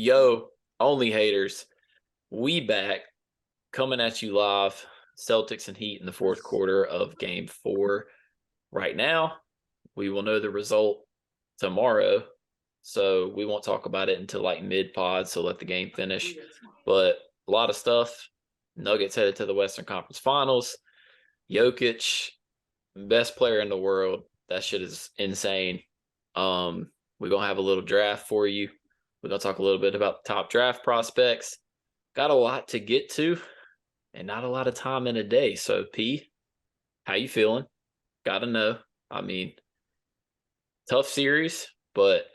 Yo, OnlyHaters, we back coming at you live. Celtics and Heat in the fourth quarter of Game 4. Right now, we will know the result tomorrow, so we won't talk about it until like mid-pod, so let the game finish. But a lot of stuff. Nuggets headed to the Western Conference Finals. Jokic, best player in the world. That shit is insane. We're going to have a little draft for you. We're going to talk a little bit about the top draft prospects. Got a lot to get to and not a lot of time in a day. So, P, how you feeling? Got to know. I mean, tough series, but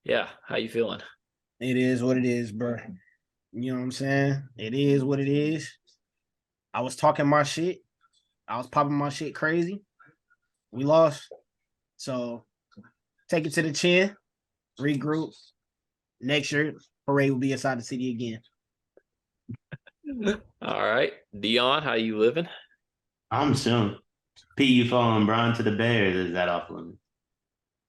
yeah, how you feeling? It is what it is, bro. You know what I'm saying? It is what it is. I was talking my shit. I was popping my shit crazy. We lost. So, take it to the chin. Regroup. Next year, parade will be inside the city again. All right. Deion, how you living? I'm chilling. P, you following LeBron to the Bay, or is that off limits?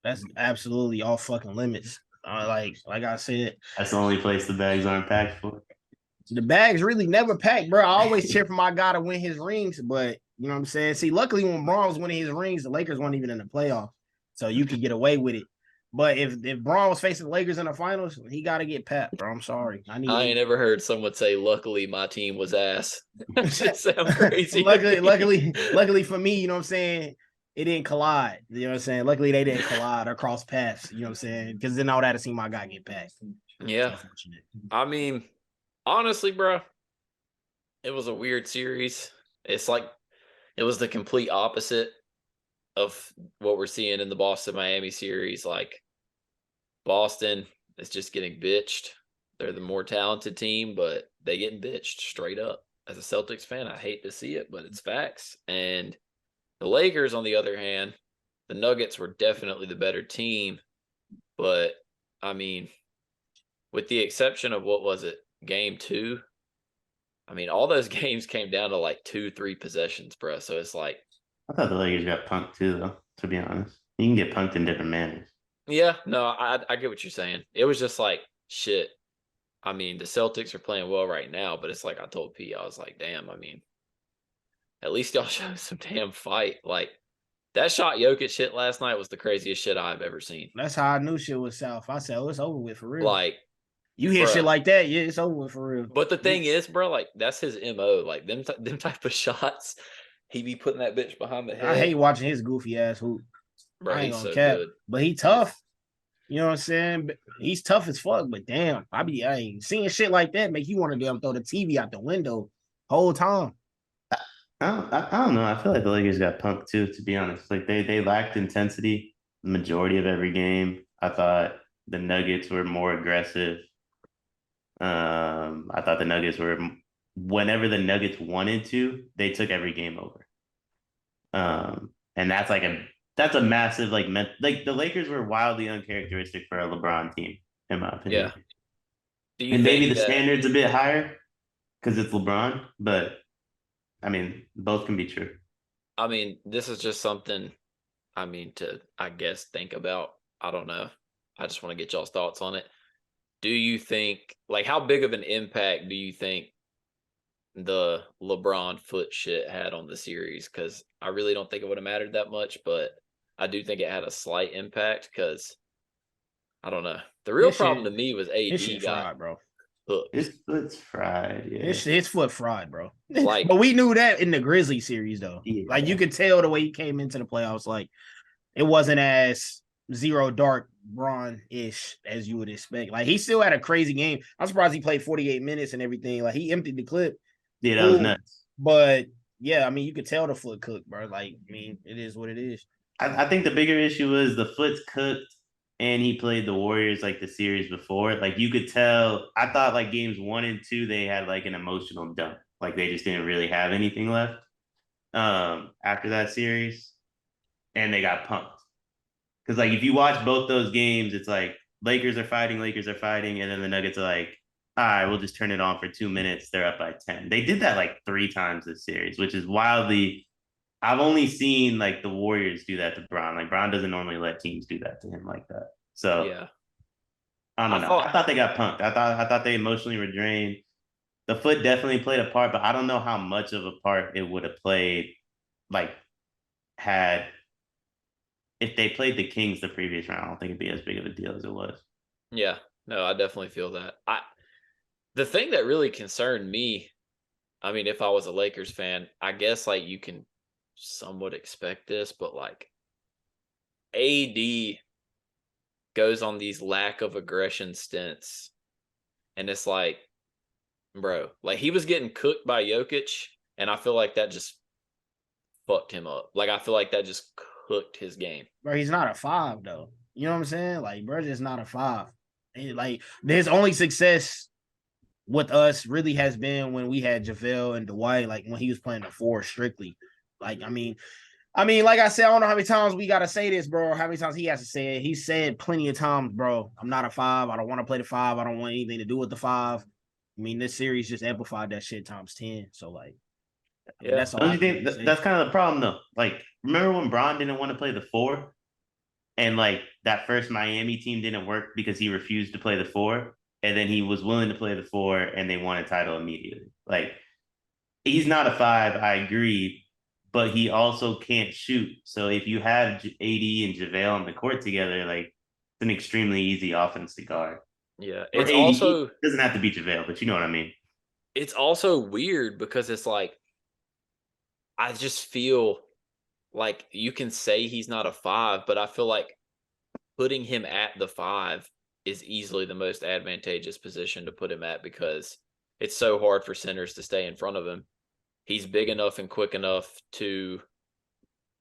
That's absolutely all fucking limits. Like I said, That's the only place the bags aren't packed for. the bags really never packed, bro. I always cheer for my guy to win his rings, but you know what I'm saying? See, luckily when Braun was winning his rings, the Lakers weren't even in the playoffs, so you could get away with it. But if Braun was facing the Lakers in the finals, he got to get packed, bro. I'm sorry. I ain't ever heard someone say, luckily my team was ass. That shit sound crazy. luckily for me, you know what I'm saying? It didn't collide. You know what I'm saying? Luckily they didn't collide or cross paths. You know what I'm saying? Because then I would have seen my guy get packed. Yeah. I mean, honestly, bro, it was a weird series. It's like it was the complete opposite of what we're seeing in the Boston-Miami series. Like, Boston is just getting bitched. They're the more talented team, but they getting bitched straight up. As a Celtics fan, I hate to see it, but it's facts. And the Lakers, on the other hand, the Nuggets were definitely the better team. But, I mean, with the exception of, what was it, Game 2? I mean, all those games came down to like 2-3 possessions, bro. So it's like, I thought the Lakers got punked too, though, to be honest. You can get punked in different manners. yeah, no, I get what you're saying. It was just like, shit. I mean, the Celtics are playing well right now, but it's like I told P, I was like, damn, I mean, at least y'all show some damn fight. Like, that shot Jokic shit last night was the craziest shit I've ever seen. That's how I knew shit was South. I said, oh, it's over with for real. Like, you hear shit like that, yeah, it's over with for real. But the thing is, bro, like, that's his MO. Like, them type of shots, he be putting that bitch behind the head. I hate watching his goofy ass hoop. Bro, he's so good. But he tough. You know what I'm saying? He's tough as fuck, but damn, I ain't seeing shit like that make you want to damn throw the TV out the window whole time. I don't know. I feel like the Lakers got punked too, to be honest. Like they lacked intensity the majority of every game. I thought the Nuggets were more aggressive. I thought the Nuggets were, whenever the Nuggets wanted to, they took every game over. And that's a massive like the Lakers were wildly uncharacteristic for a LeBron team, in my opinion. Yeah. And maybe the standard's a bit higher because it's LeBron, but I mean, both can be true. I mean, this is just something, I mean, to, I guess, think about. I don't know. I just want to get y'all's thoughts on it. Do you think, like, how big of an impact do you think the LeBron foot shit had on the series? Because I really don't think it would have mattered that much, but I do think it had a slight impact because, I don't know. The real problem to me was AD got fried, bro. hooked. His foot's fried, yeah. His foot fried, bro. Like, but we knew that in the Grizzly series, though. Yeah. Like, you could tell the way he came into the playoffs, like, it wasn't as zero dark Braun-ish as you would expect. Like, he still had a crazy game. I'm surprised he played 48 minutes and everything. Like, he emptied the clip. Yeah, that was nuts. But, yeah, I mean, you could tell the foot cooked, bro. Like, I mean, it is what it is. I think the bigger issue was the foot's cooked and he played the Warriors like the series before. Like, you could tell, I thought like games 1 and 2, they had like an emotional dump. Like, they just didn't really have anything left after that series. And they got pumped. Because, like, if you watch both those games, it's like Lakers are fighting, and then the Nuggets are like, all right, we'll just turn it on for 2 minutes. They're up by 10. They did that like 3 times this series, which is wildly. I've only seen like the Warriors do that to Bron. Like, Bron doesn't normally let teams do that to him like that. So yeah, I don't know. I thought they got punked. I thought they emotionally were drained. The foot definitely played a part, but I don't know how much of a part it would have played. Like, had if they played the Kings the previous round, I don't think it'd be as big of a deal as it was. Yeah, no, I definitely feel that. The thing that really concerned me, I mean, if I was a Lakers fan, I guess like you can somewhat expect this, but like AD goes on these lack of aggression stints, and it's like, bro, like he was getting cooked by Jokic, and I feel like that just fucked him up. Like I feel like that just cooked his game. Bro, he's not a 5 though. You know what I'm saying? Like, bro, just not a 5. And, like, his only success with us really has been when we had JaVale and Dwight, like when he was playing the 4 strictly. Like, I mean, like I said, I don't know how many times we gotta say this, bro. How many times he has to say it? He said plenty of times, bro. I'm not a 5. I don't want to play the 5. I don't want anything to do with the 5. I mean, this series just amplified that shit times 10. So, like, I mean, that's all. Don't you think that's kind of the problem, though? Like, remember when Bron didn't want to play the 4, and like that first Miami team didn't work because he refused to play the 4, and then he was willing to play the 4, and they won a title immediately. Like, he's not a 5. I agree, but he also can't shoot. So if you have AD and JaVale on the court together, like, it's an extremely easy offense to guard. Yeah, Or it's AD, also doesn't have to be JaVale, but you know what I mean. It's also weird because it's like I just feel like you can say he's not a 5, but I feel like putting him at the 5 is easily the most advantageous position to put him at because it's so hard for centers to stay in front of him. He's big enough and quick enough to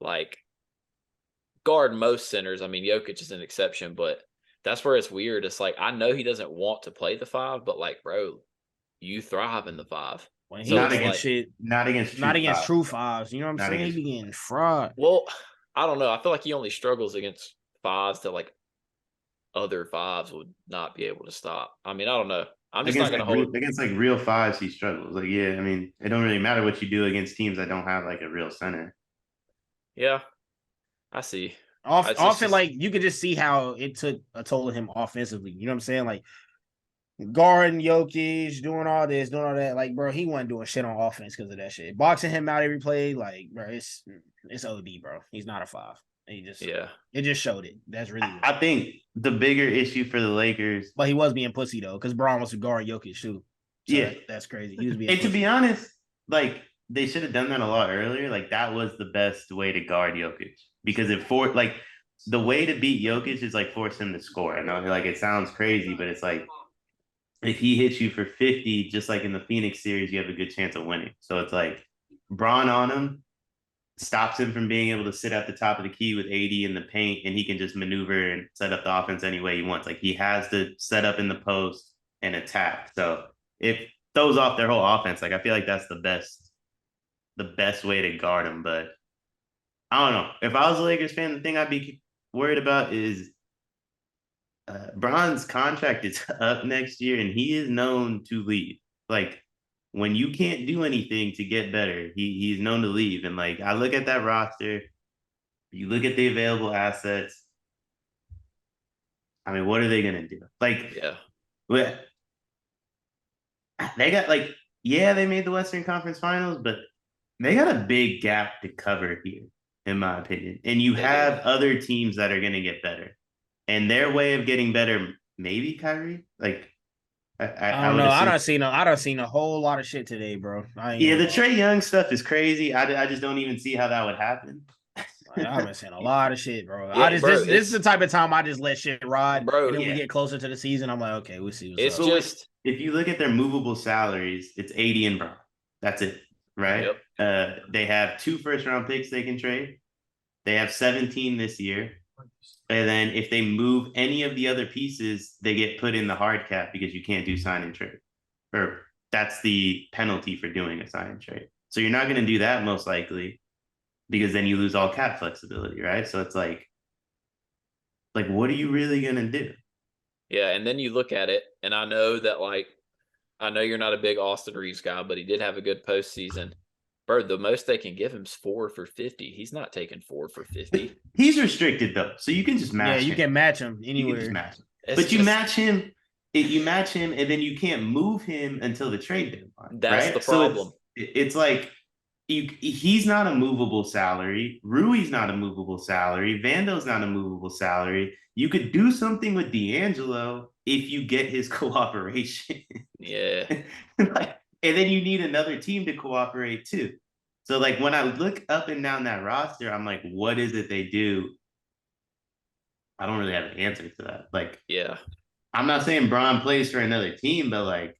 like guard most centers. I mean, Jokic is an exception, but that's where it's weird. It's like I know he doesn't want to play the 5, but like, bro, you thrive in the 5. When So not it's against like, shit, Not against true 5s. You know what I'm Not saying? He against- be getting fraud. well, I don't know. I feel like he only struggles against 5s that like other 5s would not be able to stop. I mean, I don't know. I'm just against not gonna hold. against like real 5s. He struggles. Like, yeah, I mean, it don't really matter what you do against teams that don't have like a real center. Yeah, I see. Often, like you could just see how it took a toll of him offensively. You know what I'm saying? Like guarding Jokic, doing all this, doing all that. Like, bro, he wasn't doing shit on offense because of that shit. Boxing him out every play, like, bro, it's OD, bro. He's not a 5. It just showed it. That's really weird. I think the bigger issue for the Lakers, but he was being pussy though, because Braun was to guard Jokic too. So yeah, that's crazy. He was being. And to be honest, like they should have done that a lot earlier. Like that was the best way to guard Jokic because like the way to beat Jokic is like force him to score. I know, like it sounds crazy, but it's like if he hits you for 50, just like in the Phoenix series, you have a good chance of winning. So it's like Braun on him stops him from being able to sit at the top of the key with AD in the paint, and he can just maneuver and set up the offense any way he wants. Like he has to set up in the post and attack. So it throws off their whole offense. Like I feel like that's the best way to guard him. But I don't know. If I was a Lakers fan, the thing I'd be worried about is Bron's contract is up next year, and he is known to leave. Like when you can't do anything to get better, he's known to leave. And like I look at that roster, you look at the available assets. I mean, what are they gonna do? Like, yeah, they got like, yeah, they made the Western Conference Finals, but they got a big gap to cover here, in my opinion. And you have other teams that are gonna get better, and their way of getting better, maybe Kyrie, like. I don't know. I don't seen a whole lot of shit today, bro. Yeah, the Trae Young stuff is crazy. I just don't even see how that would happen. I've been seeing a lot of shit, bro. Yeah, this is the type of time I just let shit ride, bro. And then we get closer to the season, I'm like, okay, we'll see what's up. Just if you look at their movable salaries, it's AD and Bron. That's it, right? Yep. They have 2 first-round picks they can trade. They have 17 this year. And then if they move any of the other pieces, they get put in the hard cap because you can't do sign and trade. Or that's the penalty for doing a sign and trade. So you're not going to do that most likely because then you lose all cap flexibility, right? So it's like what are you really going to do? Yeah, and then you look at it, and I know that I know you're not a big Austin Reeves guy, but he did have a good postseason. Bro, the most they can give him is 4 for 50. He's not taking 4 for 50. He's restricted though, so you can just match. Yeah, you can match him anywhere. You can just match him. But you match him, and then you can't move him until the trade deadline. That's right? the problem. So it's like he's not a movable salary. Rui's not a movable salary. Vando's not a movable salary. You could do something with D'Angelo if you get his cooperation. Yeah. Like, and then you need another team to cooperate too. So like when I look up and down that roster, I'm like, what is it they do? I don't really have an answer to that. Like, yeah. I'm not saying Braun plays for another team, but like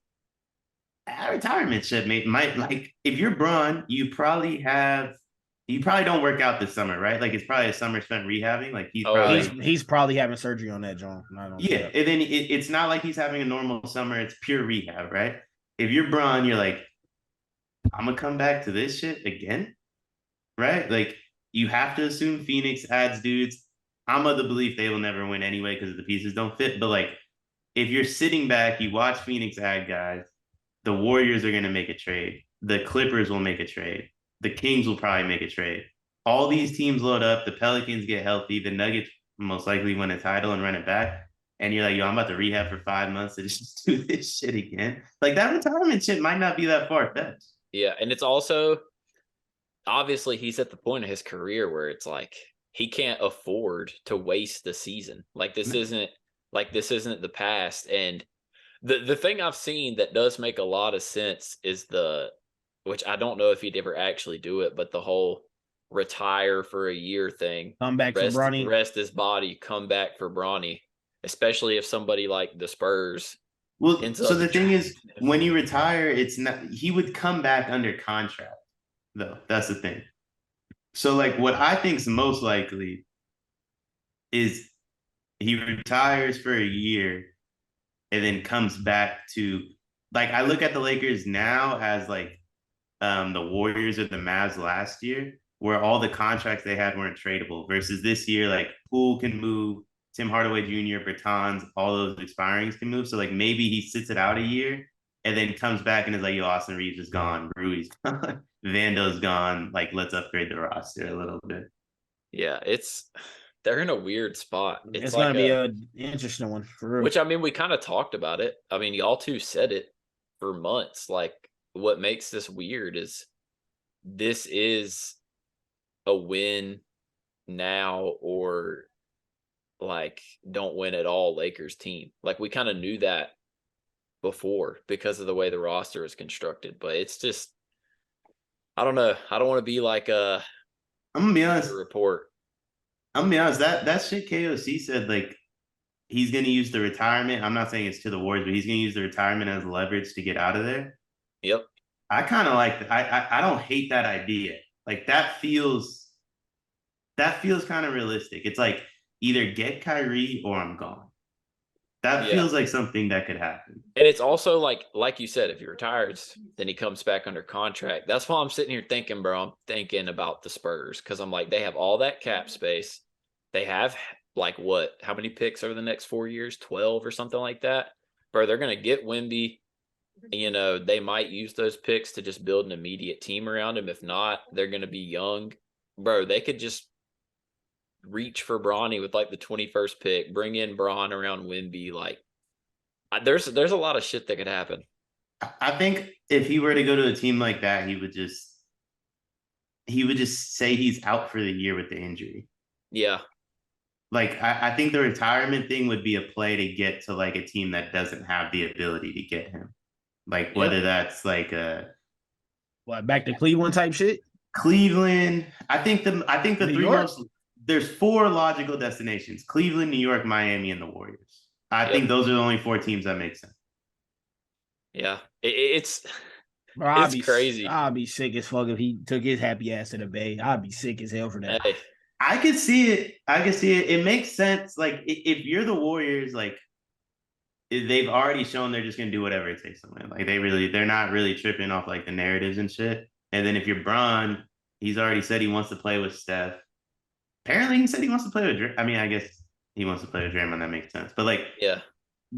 a retirement ship might like if you're Braun, you probably don't work out this summer, right? Like it's probably a summer spent rehabbing. Like he's probably having surgery on that, John. Yeah, and then it's not like he's having a normal summer. It's pure rehab, right? If you're Braun, you're like, I'm gonna come back to this shit again, right? Like you have to assume Phoenix adds dudes. I'm of the belief they will never win anyway because the pieces don't fit. But like, if you're sitting back, you watch Phoenix add guys. The Warriors are going to make a trade. The Clippers will make a trade. The Kings will probably make a trade. All these teams load up. The Pelicans get healthy. The Nuggets most likely win a title and run it back. And you're like, yo, I'm about to rehab for 5 months to just do this shit again. Like that retirement shit might not be that far fetched. Yeah, and it's also obviously he's at the point of his career where it's like he can't afford to waste the season. Like this isn't the past. And the thing I've seen that does make a lot of sense is which I don't know if he'd ever actually do it, but the whole retire for a year thing. Come back for Bronny. Rest his body, come back for Bronny, especially if somebody like the Spurs. Well, so the thing is, when you retire, it's not he would come back under contract, though. That's the thing. So, like, what I think is most likely is he retires for a year and then comes back to like I look at the Lakers now as like the Warriors or the Mavs last year, where all the contracts they had weren't tradable, versus this year, like Poole can move, Tim Hardaway Jr., Bertans, all those expirings can move. So like maybe he sits it out a year and then comes back and is like, yo, Austin Reeves is gone, Rui's gone, Vando's gone. Like, let's upgrade the roster a little bit. Yeah, they're in a weird spot. It's like gonna be an interesting one for real. Which I mean, we kind of talked about it. I mean, y'all two said it for months. Like, what makes this weird is this is a win now or like don't win at all Lakers team. Like we kind of knew that before because of the way the roster is constructed, but it's just I don't know. I don't want to be like I'm gonna be honest. Report. I'm gonna be honest. That shit KOC said like he's gonna use the retirement. I'm not saying it's to the Warriors, but he's gonna use the retirement as leverage to get out of there. Yep. I kind of like I don't hate that idea. Like that feels kind of realistic. It's like either get Kyrie or I'm gone. That feels like something that could happen. And it's also like you said, if he retires, then he comes back under contract. That's why I'm sitting here thinking, bro, I'm thinking about the Spurs because I'm like, they have all that cap space. They have like how many picks over the next 4 years? 12 or something like that. Bro, they're going to get Wemby. You know, they might use those picks to just build an immediate team around him. If not, they're going to be young. Bro, they could just reach for Bronny with like the 21st pick, bring in Braun around Wemby. Like, there's a lot of shit that could happen. I think if he were to go to a team like that, he would just say he's out for the year with the injury. Yeah. Like, I think the retirement thing would be a play to get to like a team that doesn't have the ability to get him. Like whether that's like back to Cleveland type shit. Cleveland. I think the three most. There's 4 logical destinations: Cleveland, New York, Miami, and the Warriors. I think those are the only 4 teams that make sense. Yeah, it's crazy. I'd be sick as fuck if he took his happy ass to the Bay. I'd be sick as hell for that. Hey. I could see it. It makes sense. Like if you're the Warriors, like they've already shown they're just gonna do whatever it takes to win. Like they're not really tripping off like the narratives and shit. And then if you're Bron, he's already said he wants to play with Steph. Apparently, he said he wants to play with Draymond. I mean, I guess he wants to play with Draymond. That makes sense. But like, yeah,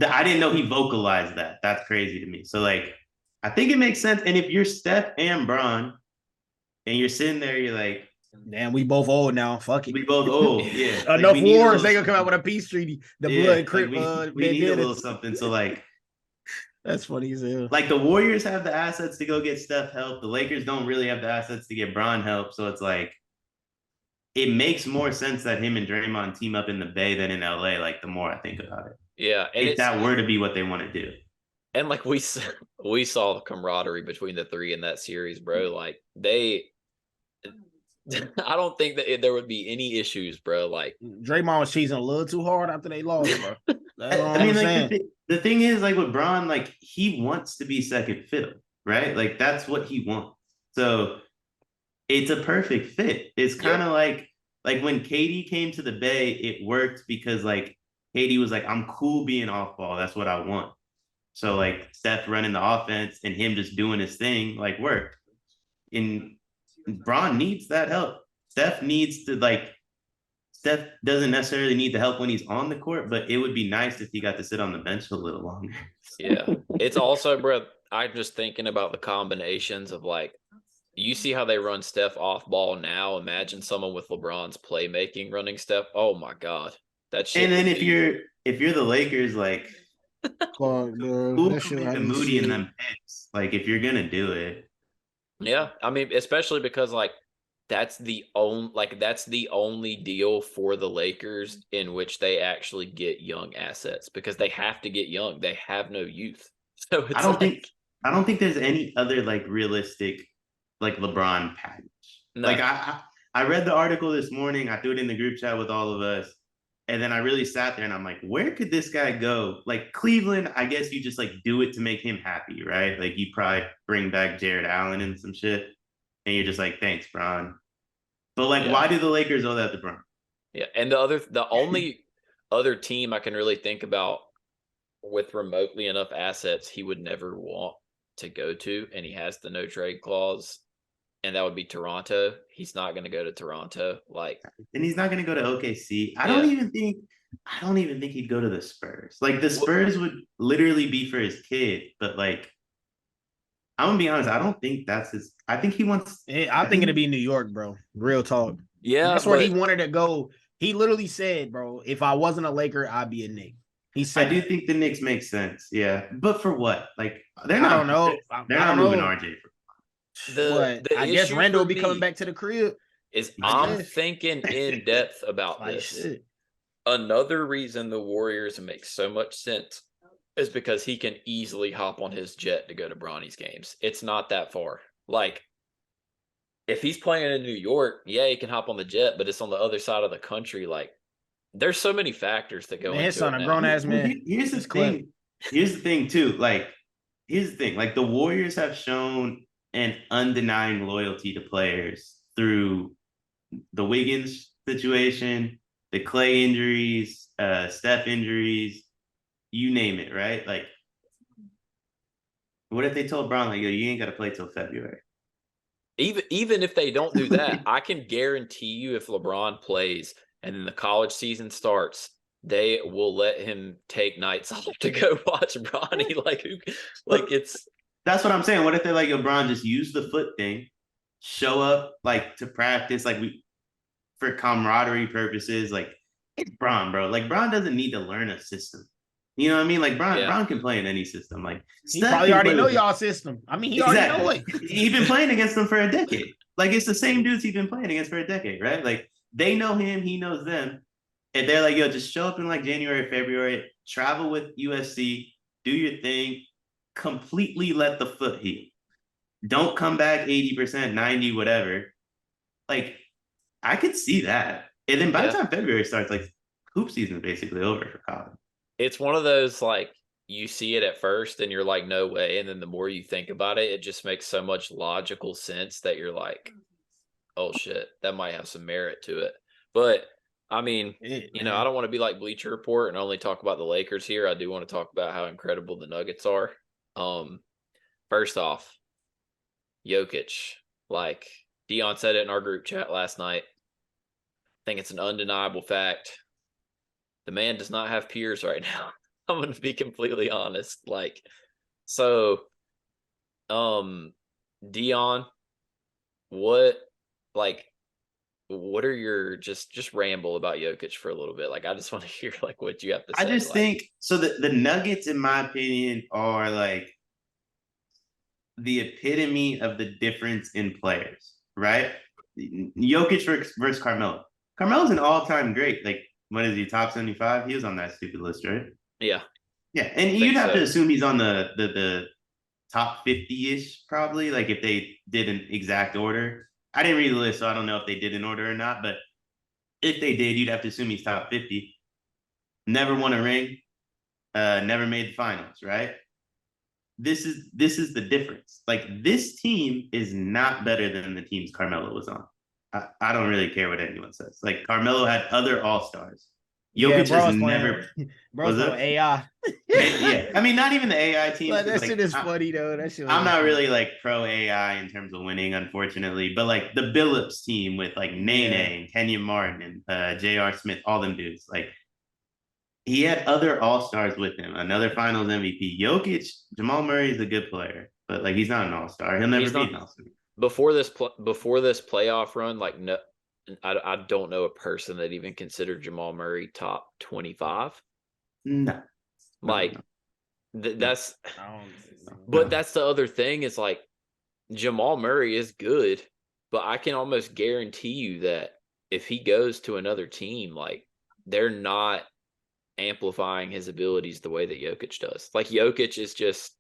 I didn't know he vocalized that. That's crazy to me. So like, I think it makes sense. And if you're Steph and Bron, and you're sitting there, you're like, Damn, we both old now. Fuck it. We both old, yeah. Like, Enough we need a wars. little They gonna come out with a something. peace treaty. The Yeah, blood like crip. we need a little Bandanas. something. So like That's funny as hell. like the Warriors have the assets to go get Steph help. The Lakers don't really have the assets to get Bron help. So it's like it makes more sense that him and Draymond team up in the Bay than in LA. Like the more I think about it, Yeah, and if that were to be what they want to do. and like we saw the camaraderie between the three in that series, bro. Like I don't think that there would be any issues, bro. Like Draymond was cheesing a little too hard after they lost, bro. That's all I mean, I'm like saying. the thing is, like with Bron, like he wants to be second fiddle, right? Like that's what he wants. So it's a perfect fit. It's kind of like when KD came to the Bay, it worked because like KD was like, I'm cool being off ball. That's what I want. So like Steph running the offense and him just doing his thing like worked. And Bron needs that help. Steph needs to like Steph doesn't necessarily need the help when he's on the court, but it would be nice if he got to sit on the bench a little longer. yeah, it's also, bro. I'm just thinking about the combinations of like you see how they run Steph off ball now. Imagine someone with LeBron's playmaking running Steph. Oh my god, that shit. And then if you're the Lakers, like Fuck, bro. who That can shit make had a me Moody in sick. them picks? Like if you're gonna do it, Yeah, I mean, especially because like that's the only deal for the Lakers in which they actually get young assets because they have to get young. They have no youth. So I it's don't like think I don't think there's any other like realistic like LeBron package. no. Like I read the article this morning. I threw it in the group chat with all of us. And then I really sat there and I'm like, where could this guy go? Like Cleveland, I guess you just like do it to make him happy, right? Like you probably bring back Jared Allen and some shit. And you're just like, thanks, Bron. But like, Yeah. why do the Lakers owe that to Bron? Yeah, and the only other team I can really think about with remotely enough assets he would never want to go to, and he has the no trade clause, and that would be Toronto. He's not going to go to Toronto. Like, And he's not going to go to OKC. I Yeah. don't even think he'd go to the Spurs. Like the Spurs would literally be for his kid, but like I'm gonna be honest, I don't think that's his. I think he wants. I think it'd be New York, bro. Real talk. yeah, That's where he but wanted to go. He literally said, bro, if I wasn't a Laker, I'd be a Knick. He I said, do that. think the Knicks make sense. Yeah, but for what? Like they're I not. don't know. They're I not don't moving know. RJ. But I guess issue Randall for will be coming me back to the crib. is I I'm guess. thinking in depth about Like this. shit. Another reason the Warriors make so much sense is because he can easily hop on his jet to go to Bronny's games. It's not that far. Like, if he's playing in New York, yeah, he can hop on the jet, but it's on the other side of the country. Like, there's so many factors that go Man, his into son it a now. grown ass man. Here's the He's clever. thing. Here's the thing too. Like here's the thing. Like the Warriors have shown an undenying loyalty to players through the Wiggins situation, the Clay injuries, Steph injuries, you name it, right? Like, what if they told Brown like, yo, you ain't got to play till February? Even if they don't do that, I can guarantee you if LeBron plays and then the college season starts, they will let him take nights off to go watch Bronny. It's That's what I'm saying. What if they're like, yo, Bron, just use the foot thing, show up like to practice, like for camaraderie purposes, like it's Bron, bro. Like Bron doesn't need to learn a system. You know what I mean? Like Bron can play in any system. Like He Steph probably can already play know with- y'all system. I mean, he already know it. He's been playing against them for a decade. Like it's the same dudes he's been playing against for a decade, right? Like they know him, he knows them. And they're like, yo, just show up in like January, February, travel with USC, do your thing, completely let the foot heal. Don't come back 80%, 90, whatever. Like, I could see that. And then by the time February starts, like hoop season is basically over for college. It's one of those like you see it at first and you're like, no way. And then the more you think about it, it just makes so much logical sense that you're like, oh shit, that might have some merit to it. But I mean, I don't want to be like Bleacher Report and only talk about the Lakers here. I do want to talk about how incredible the Nuggets are. First off, Jokic, like Deion said it in our group chat last night. I think it's an undeniable fact. The man does not have peers right now. I'm going to be completely honest. Like, so, Deion, what, like, what are your just ramble about Jokic for a little bit? Like, I just want to hear like what you have to I say. just Like, think so. The Nuggets, in my opinion, are like the epitome of the difference in players, right? Jokic versus Carmelo. Carmelo's an all-time great. Like, what is he, top 75? He was on that stupid list, right? yeah, Yeah, and I you'd think have to so. assume he's on the top 50-ish, probably, like if they did an exact order. I didn't read the list, so I don't know if they did an order or not, but if they did, you'd have to assume he's top 50. Never won a ring, never made the finals, right? This is the difference. Like, this team is not better than the teams Carmelo was on. I don't really care what anyone says. Like, Carmelo had other all-stars. Yeah, Jokic bro, has was never playing. Bro, was was playing it? with AI. Yeah. I mean, not even the AI teams, Like because that shit like is funny though. That shit was I'm just not funny. really like pro AI in terms of winning, unfortunately. But like the Billups team with like Nene Yeah. and Kenyon Martin and J.R. Smith, all them dudes, like he had other all-stars with him. Another finals MVP. Jokic, Jamal Murray is a good player, but like he's not an all-star. He'll never He's be not an all-star. before this playoff run. Like, no, I don't know a person that even considered Jamal Murray top 25. No. Like, No. that's, I don't but that's the other thing is like Jamal Murray is good, but I can almost guarantee you that if he goes to another team, like they're not amplifying his abilities the way that Jokic does. Like, Jokic is just,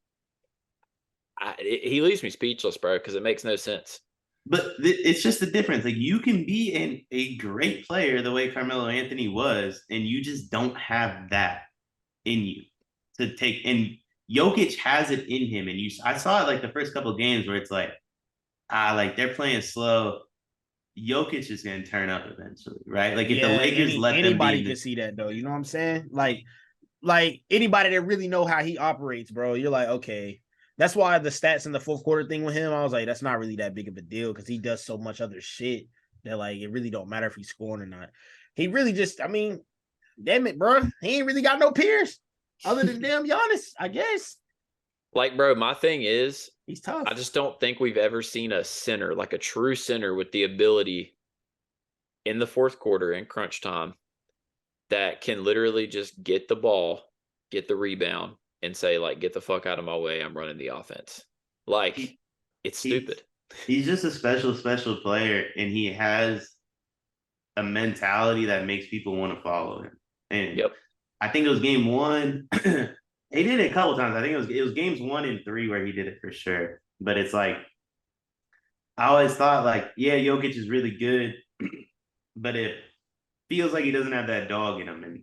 he leaves me speechless, bro, because it makes no sense. But it's just the difference. Like, you can be a great player the way Carmelo Anthony was, and you just don't have that in you to take. And Jokic has it in him. And I saw it like the first couple of games where it's like they're playing slow. Jokic is going to turn up eventually, right? Like, if the Yeah, Lakers let them be anybody in could the, see that though. You know what I'm saying? Like anybody that really know how he operates, bro. You're like, okay. That's why the stats in the fourth quarter thing with him, I was like, that's not really that big of a deal because he does so much other shit that like it really don't matter if he's scoring or not. He really just, I mean, damn it, bro. He ain't really got no peers other than damn Giannis, I guess. Like, bro, my thing is, He's tough. I just don't think we've ever seen a center, like a true center with the ability in the fourth quarter in crunch time that can literally just get the ball, get the rebound, and say, like, get the fuck out of my way. I'm running the offense. Like, it's stupid. he's just a special player, and he has a mentality that makes people want to follow him. And Yep. I think it was game one. He did it a couple times. I think it was games 1 and 3 where he did it for sure. But it's like, I always thought like, yeah, Jokic is really good, but it feels like he doesn't have that dog in him. And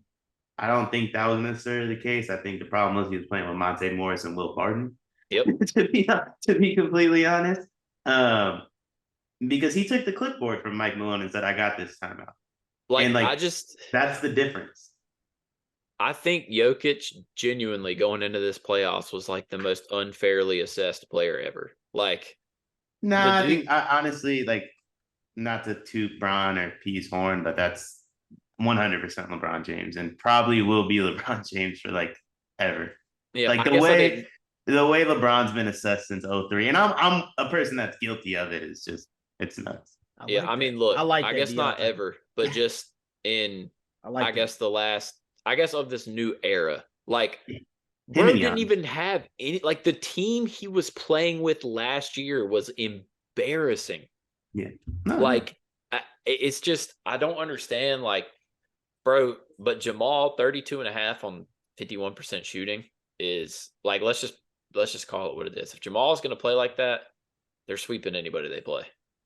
I don't think that was necessarily the case. I think the problem was he was playing with Monte Morris and Will Barton. Yep. to be completely honest, because he took the clipboard from Mike Malone and said, "I got this timeout." Like, And like, that's the difference. I think Jokic genuinely going into this playoffs was like the most unfairly assessed player ever. Like, Nah, I think honestly, like, not to toot Bron or Peace Horn, but that's 100% LeBron James, and probably will be LeBron James for like ever. yeah, Like, the way LeBron's been assessed since 03, and I'm a person that's guilty of it. It's just, it's nuts. Yeah, I mean, look, I guess not Deion. ever, but just in, I guess the last, of this new era, like, Him bro and didn't Giannis. even have any, like, the team he was playing with last year was embarrassing. Yeah. No, Like, it's just, I don't understand, like, bro, but Jamal 32.5 on 51% shooting is like, let's just call it what it is. If Jamal is going to play like that, they're sweeping anybody they play.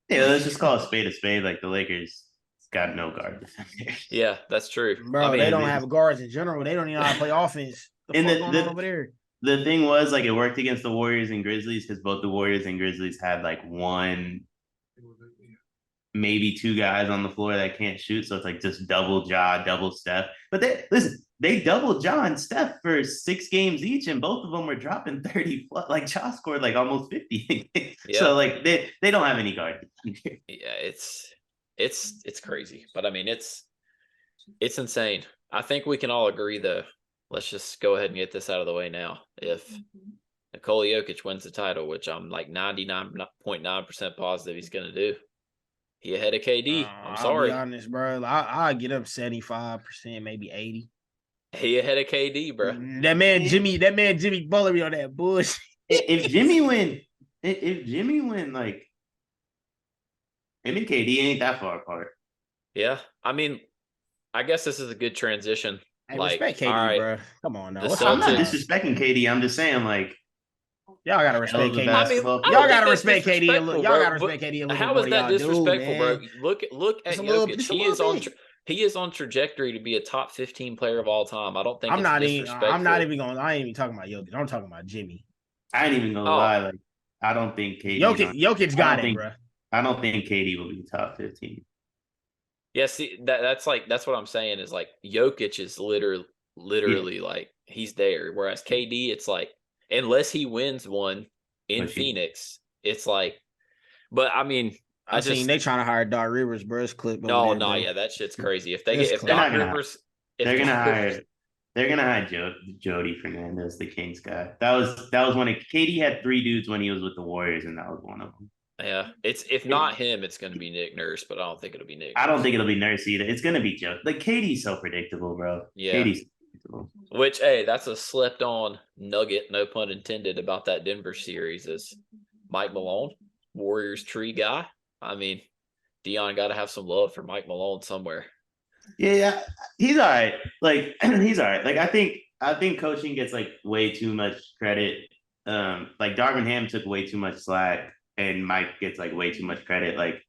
yeah, let's just call a spade a spade. Like, the Lakers got no guard defenders. Yeah, that's true. Bro, I mean, they don't have guards in general. They don't even know how to play offense. The And fuck going on over there? the thing was, like, it worked against the Warriors and Grizzlies because both the Warriors and Grizzlies had like one, maybe two guys on the floor that can't shoot. So it's like just double Ja, double Steph. But they doubled Ja and Steph for 6 games each, and both of them were dropping 30. Like, Ja scored like almost 50. Yeah. So like they don't have any guard. Yeah, it's crazy. But I mean, it's insane. I think we can all agree though. Let's just go ahead and get this out of the way now. If Nikola Jokic wins the title, which I'm like 99.9% positive he's going to do, He ahead of KD. I'm I'll sorry. be honest, bro. I'll get up 75%, maybe 80. He ahead of KD, bro. That man Jimmy Butler be on that bullshit. If Jimmy win, like him and KD ain't that far apart. Yeah. I mean, I guess this is a good transition. Hey, Like, respect KD, all right, bro. Come on now. The What's I'm not Celtics- disrespecting KD. I'm just saying, like, Y'all gotta hell respect of a KD. basketball I player. don't Y'all think gotta that's respect KD. Y'all disrespectful, gotta bro. respect KD a little How bit is more that than y'all do, disrespectful, bro? man. Look at Just a little- Jokic. just a He little is on bit. he is on trajectory to be a top 15 player of all time. I don't think I'm it's not disrespectful. I ain't even talking about Jokic. I'm talking about Jimmy. I ain't even gonna Oh. lie. Like, I don't think KD. Jokic got it, bro. I don't think KD will be top 15. Yeah, see that's what I'm saying is like Jokic is literally like he's there, whereas KD it's like unless he wins one in But Phoenix, it's like. But I mean, I seen they trying to hire Doc Rivers, bro. It's clip. no, yeah, that shit's crazy. If It's Doc Rivers, They're gonna hire Jody Fernandez, the Kings guy. That was when KD had 3 dudes when he was with the Warriors, and that was one of them. Yeah, it's if not him, it's going to be Nick Nurse, but I don't think it'll be Nick. I don't think it'll be Nurse either. It's gonna be Joe. Like KD's so predictable, bro. Yeah. KD's predictable. Which, hey, that's a slept on nugget, no pun intended, about that Denver series is Mike Malone, Warriors tree guy. I mean, Deion got to have some love for Mike Malone somewhere. Yeah, he's all right. Like he's all right. Like I think coaching gets like way too much credit. Like Darvin Ham took way too much slack, and Mike gets like way too much credit. Like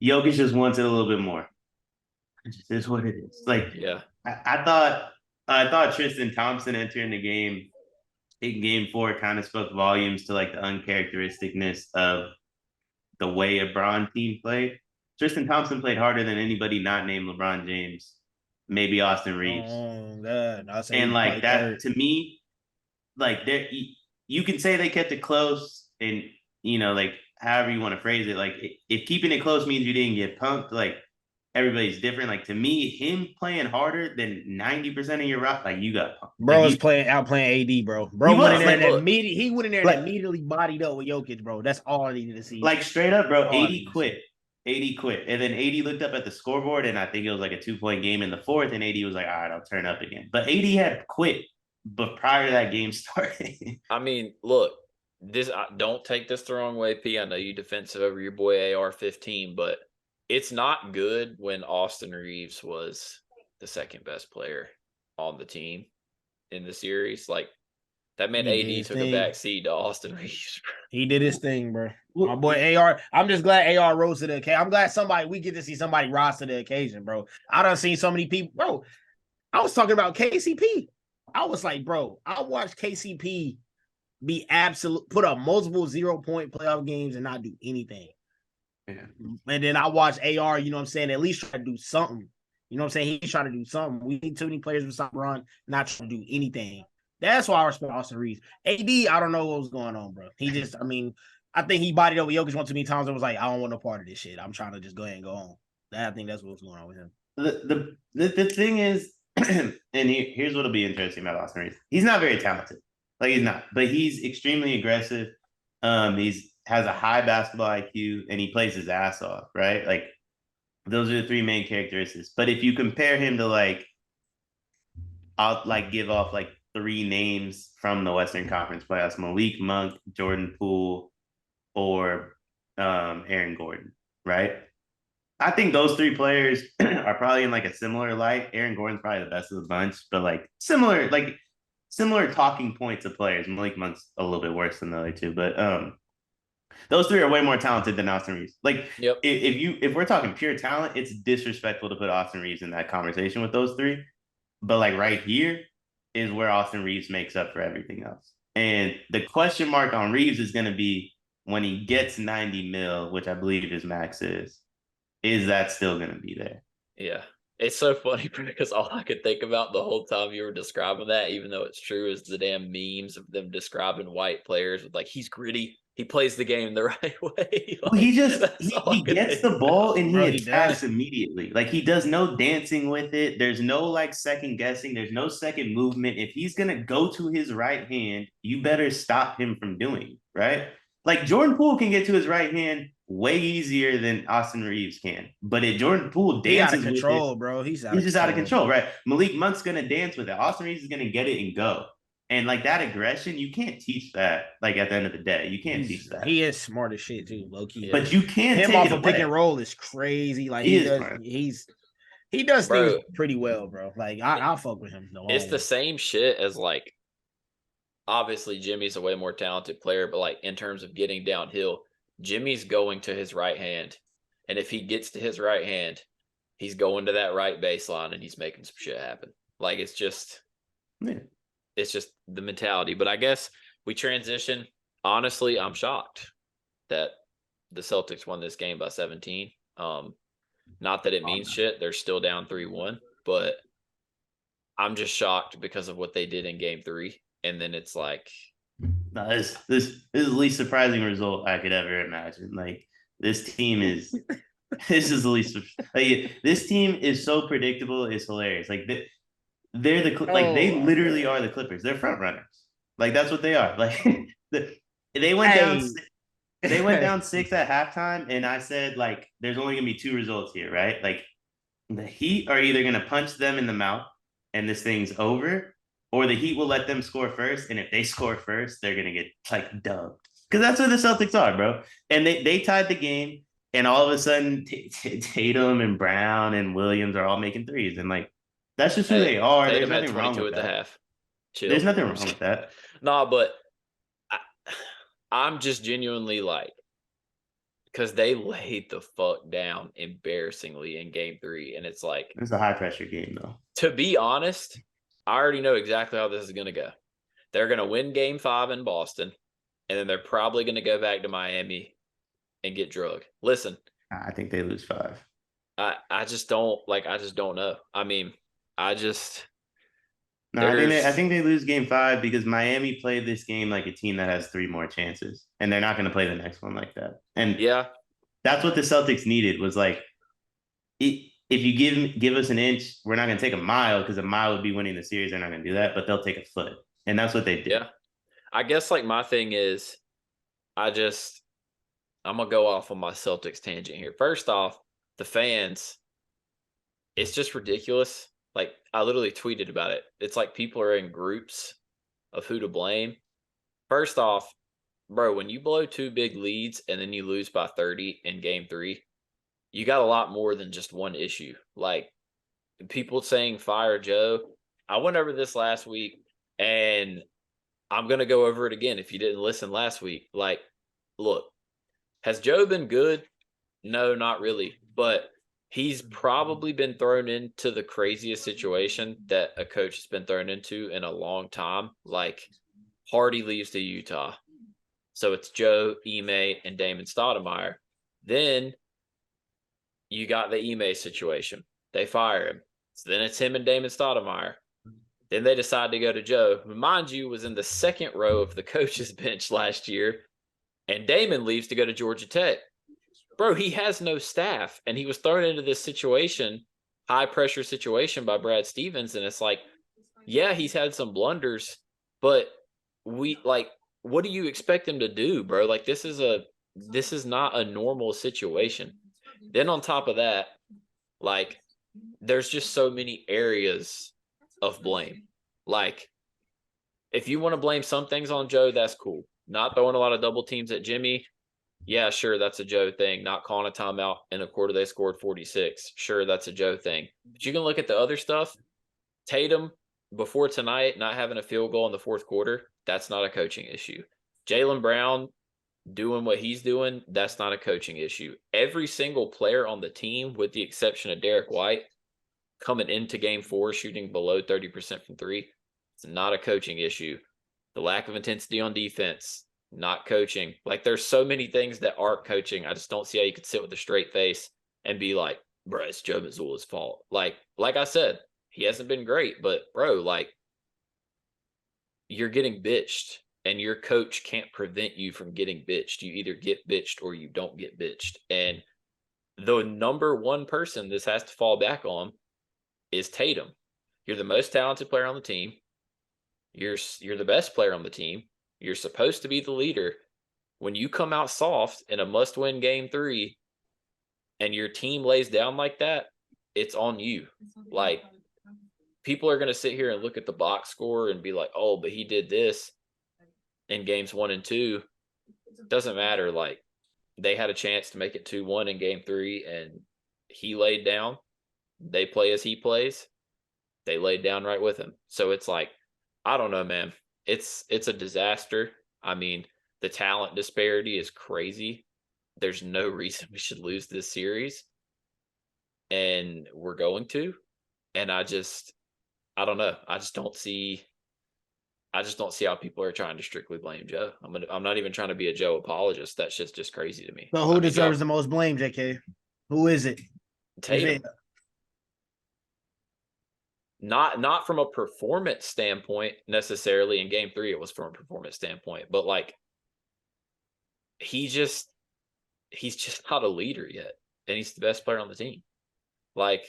Jokic just wants it a little bit more. It just is what it is. Like Yeah, I thought Tristan Thompson entering the game in Game 4 kind of spoke volumes to like the uncharacteristicness of the way a LeBron team played. Tristan Thompson played harder than anybody not named LeBron James, maybe Austin Reeves. And like that to me, like there, you can say they kept it close, and like however you want to phrase it. Like if keeping it close means you didn't get punked, like everybody's different. Like to me, him playing harder than 90% of your rock, like you got punked. Bro like, was outplaying AD, bro. Bro went in there and look, immediately bodied up with Jokic, bro. That's all I needed to see. Like straight up, bro. AD quit. AD quit. And then AD looked up at the scoreboard, and I think it was like a 2-point game in the 4th, and AD was like, all right, I'll turn up again. But AD had quit but prior to that game starting. I mean, look, don't take this the wrong way, P. I know you defensive over your boy AR-15, but it's not good when Austin Reeves was the second best player on the team in the series. Like, that meant AD took a back seat to Austin Reeves. He did his thing, bro. My boy AR. I'm just glad AR rose to the occasion. I'm glad we get to see somebody rise to the occasion, bro. I done seen so many people, bro. I was talking about KCP. I was like, bro, I watched KCP put up multiple 0-point playoff games and not do anything. Yeah. And then I watched AR, you know what I'm saying, at least try to do something. You know what I'm saying? He's trying to do something. We need too many players beside LeBron not trying to do anything. That's why I respect Austin Reeves. AD, I don't know what was going on, bro. He just, I think he bodied over Jokic one too many times and was like, I don't want no part of this shit. I'm trying to just go ahead and go on. I think that's what's going on with him. The thing is, and here's what'll be interesting about Austin Reeves. He's not very talented. Like he's not, but he's extremely aggressive. Has a high basketball IQ, and he plays his ass off, right? Like those are the 3 main characteristics. But if you compare him to like, I'll like give off like 3 names from the Western Conference playoffs: Malik Monk, Jordan Poole, or Aaron Gordon, right? I think those 3 players are probably in like a similar light. Aaron Gordon's probably the best of the bunch, but like similar talking points of players. Malik Monk's a little bit worse than the other 2, but those 3 are way more talented than Austin Reeves. Like, yep. If we're talking pure talent, it's disrespectful to put Austin Reeves in that conversation with those 3. But like right here is where Austin Reeves makes up for everything else. And the question mark on Reeves is going to be when he gets 90 mil, which I believe his max is that still going to be there? Yeah. It's so funny because all I could think about the whole time you were describing that, even though it's true, is the damn memes of them describing white players with like, he's gritty. He plays the game the right way. Like, he gets the ball and he attacks immediately. Like he does no dancing with it. There's no like second guessing. There's no second movement. If he's going to go to his right hand, you better stop him from doing it, right? Like Jordan Poole can get to his right hand way easier than Austin Reeves can. But Jordan Poole He out dances of with control, it. bro. He's Just out of control, right? Malik Monk's gonna dance with it. Austin Reeves is gonna get it and go. And like that aggression, you can't teach that. Like at the end of the day, you can't teach that. He is smart as shit too, low key. But you can't him take off it a pick and away. roll is crazy. Like He he is does, smart. he does Bro, things pretty well, bro. Like I'll fuck with him. It's the same shit as like, obviously Jimmy's a way more talented player, but like in terms of getting downhill, Jimmy's going to his right hand. And if he gets to his right hand, he's going to that right baseline and he's making some shit happen. Like it's just the mentality. But I guess we transition. Honestly, I'm shocked that the Celtics won this game by 17. Not that it means shit. They're still down 3-1, but I'm just shocked because of what they did in game 3. And then it's like, no, this is the least surprising result I could ever imagine. Like this team is this is the least like this team is so predictable, it's hilarious. Like they're they literally are the Clippers. They're front runners. Like that's what they are. Like they went down they went down 6 at halftime, and I said, like, there's only gonna be 2 results here, right? Like the Heat are either gonna punch them in the mouth and this thing's over, or the Heat will let them score first, and if they score first, they're gonna get like dubbed. Because that's what the Celtics are, bro. And they tied the game, and all of a sudden Tatum and Brown and Williams are all making threes, and like that's just who they are. Tatum There's had nothing wrong 22 with at the that. half. Chill. There's nothing wrong with that. No, but I'm just genuinely like, because they laid the fuck down embarrassingly in game 3. And it's like, It's a high pressure game, though. To be honest, I already know exactly how this is going to go. They're going to win game 5 in Boston, and then they're probably going to go back to Miami and get drugged. Listen, I think they lose 5. I just don't know. I mean, No, I think they lose game 5 because Miami played this game like a team that has 3 more chances, and they're not going to play the next one like that. And yeah, that's what the Celtics needed was like, if you give us an inch, we're not going to take a mile because a mile would be winning the series. They're not going to do that, but they'll take a foot, and that's what they did. Yeah, I guess like my thing is, I'm gonna go off on my Celtics tangent here. First off, the fans, it's just ridiculous. Like I literally tweeted about it. It's like people are in groups of who to blame. First off, bro, when you blow 2 big leads and then you lose by 30 in game 3, you got a lot more than just one issue. Like people saying fire Joe. I went over this last week and I'm going to go over it again if you didn't listen last week. Like, look, has Joe been good? No, not really. But he's probably been thrown into the craziest situation that a coach has been thrown into in a long time. Like, Hardy leaves to Utah. So it's Joe, Ime, and Damon Stoudemire. Then you got the Ime situation. They fire him. So then it's him and Damon Stoudemire. Then they decide to go to Joe, who, mind you, was in the second row of the coach's bench last year. And Damon leaves to go to Georgia Tech. Bro, he has no staff. And he was thrown into this situation, high-pressure situation by Brad Stevens. And it's like, yeah, he's had some blunders. But what do you expect him to do, bro? Like, this is not a normal situation. Then on top of that, like, there's just so many areas of blame. Like, if you want to blame some things on Joe, that's cool. Not throwing a lot of double teams at Jimmy, yeah, sure, that's a Joe thing. Not calling a timeout in a quarter they scored 46, sure, that's a Joe thing. But you can look at the other stuff. Tatum, before tonight, not having a field goal in the fourth quarter, that's not a coaching issue. Jaylen Brown doing what he's doing, that's not a coaching issue. Every single player on the team, with the exception of Derek White, coming into game 4 shooting below 30% from 3, it's not a coaching issue. The lack of intensity on defense, not coaching. Like, there's so many things that aren't coaching. I just don't see how you could sit with a straight face and be like, bro, it's Joe Mazzulla's fault. Like I said, he hasn't been great, but bro, like, you're getting bitched and your coach can't prevent you from getting bitched. You either get bitched or you don't get bitched. And the number one person this has to fall back on is Tatum. You're the most talented player on the team. You're the best player on the team. You're supposed to be the leader. when you come out soft in a must-win game 3 and your team lays down like that, it's on you. Like, people are going to sit here and look at the box score and be like, oh, but he did this in games 1 and 2. Doesn't matter. Like, they had a chance to make it 2-1 in game 3, and he laid down. They play as he plays. They laid down right with him. So it's like, I don't know, man. It's a disaster. I mean, the talent disparity is crazy. There's no reason we should lose this series. And we're going to. And I don't know. I just don't see how people are trying to strictly blame Joe. I'm not even trying to be a Joe apologist. That shit's just crazy to me. So who deserves the most blame, JK? Who is it? Tatum. Not from a performance standpoint necessarily. In game 3, it was from a performance standpoint, but like he's just not a leader yet, and he's the best player on the team. Like,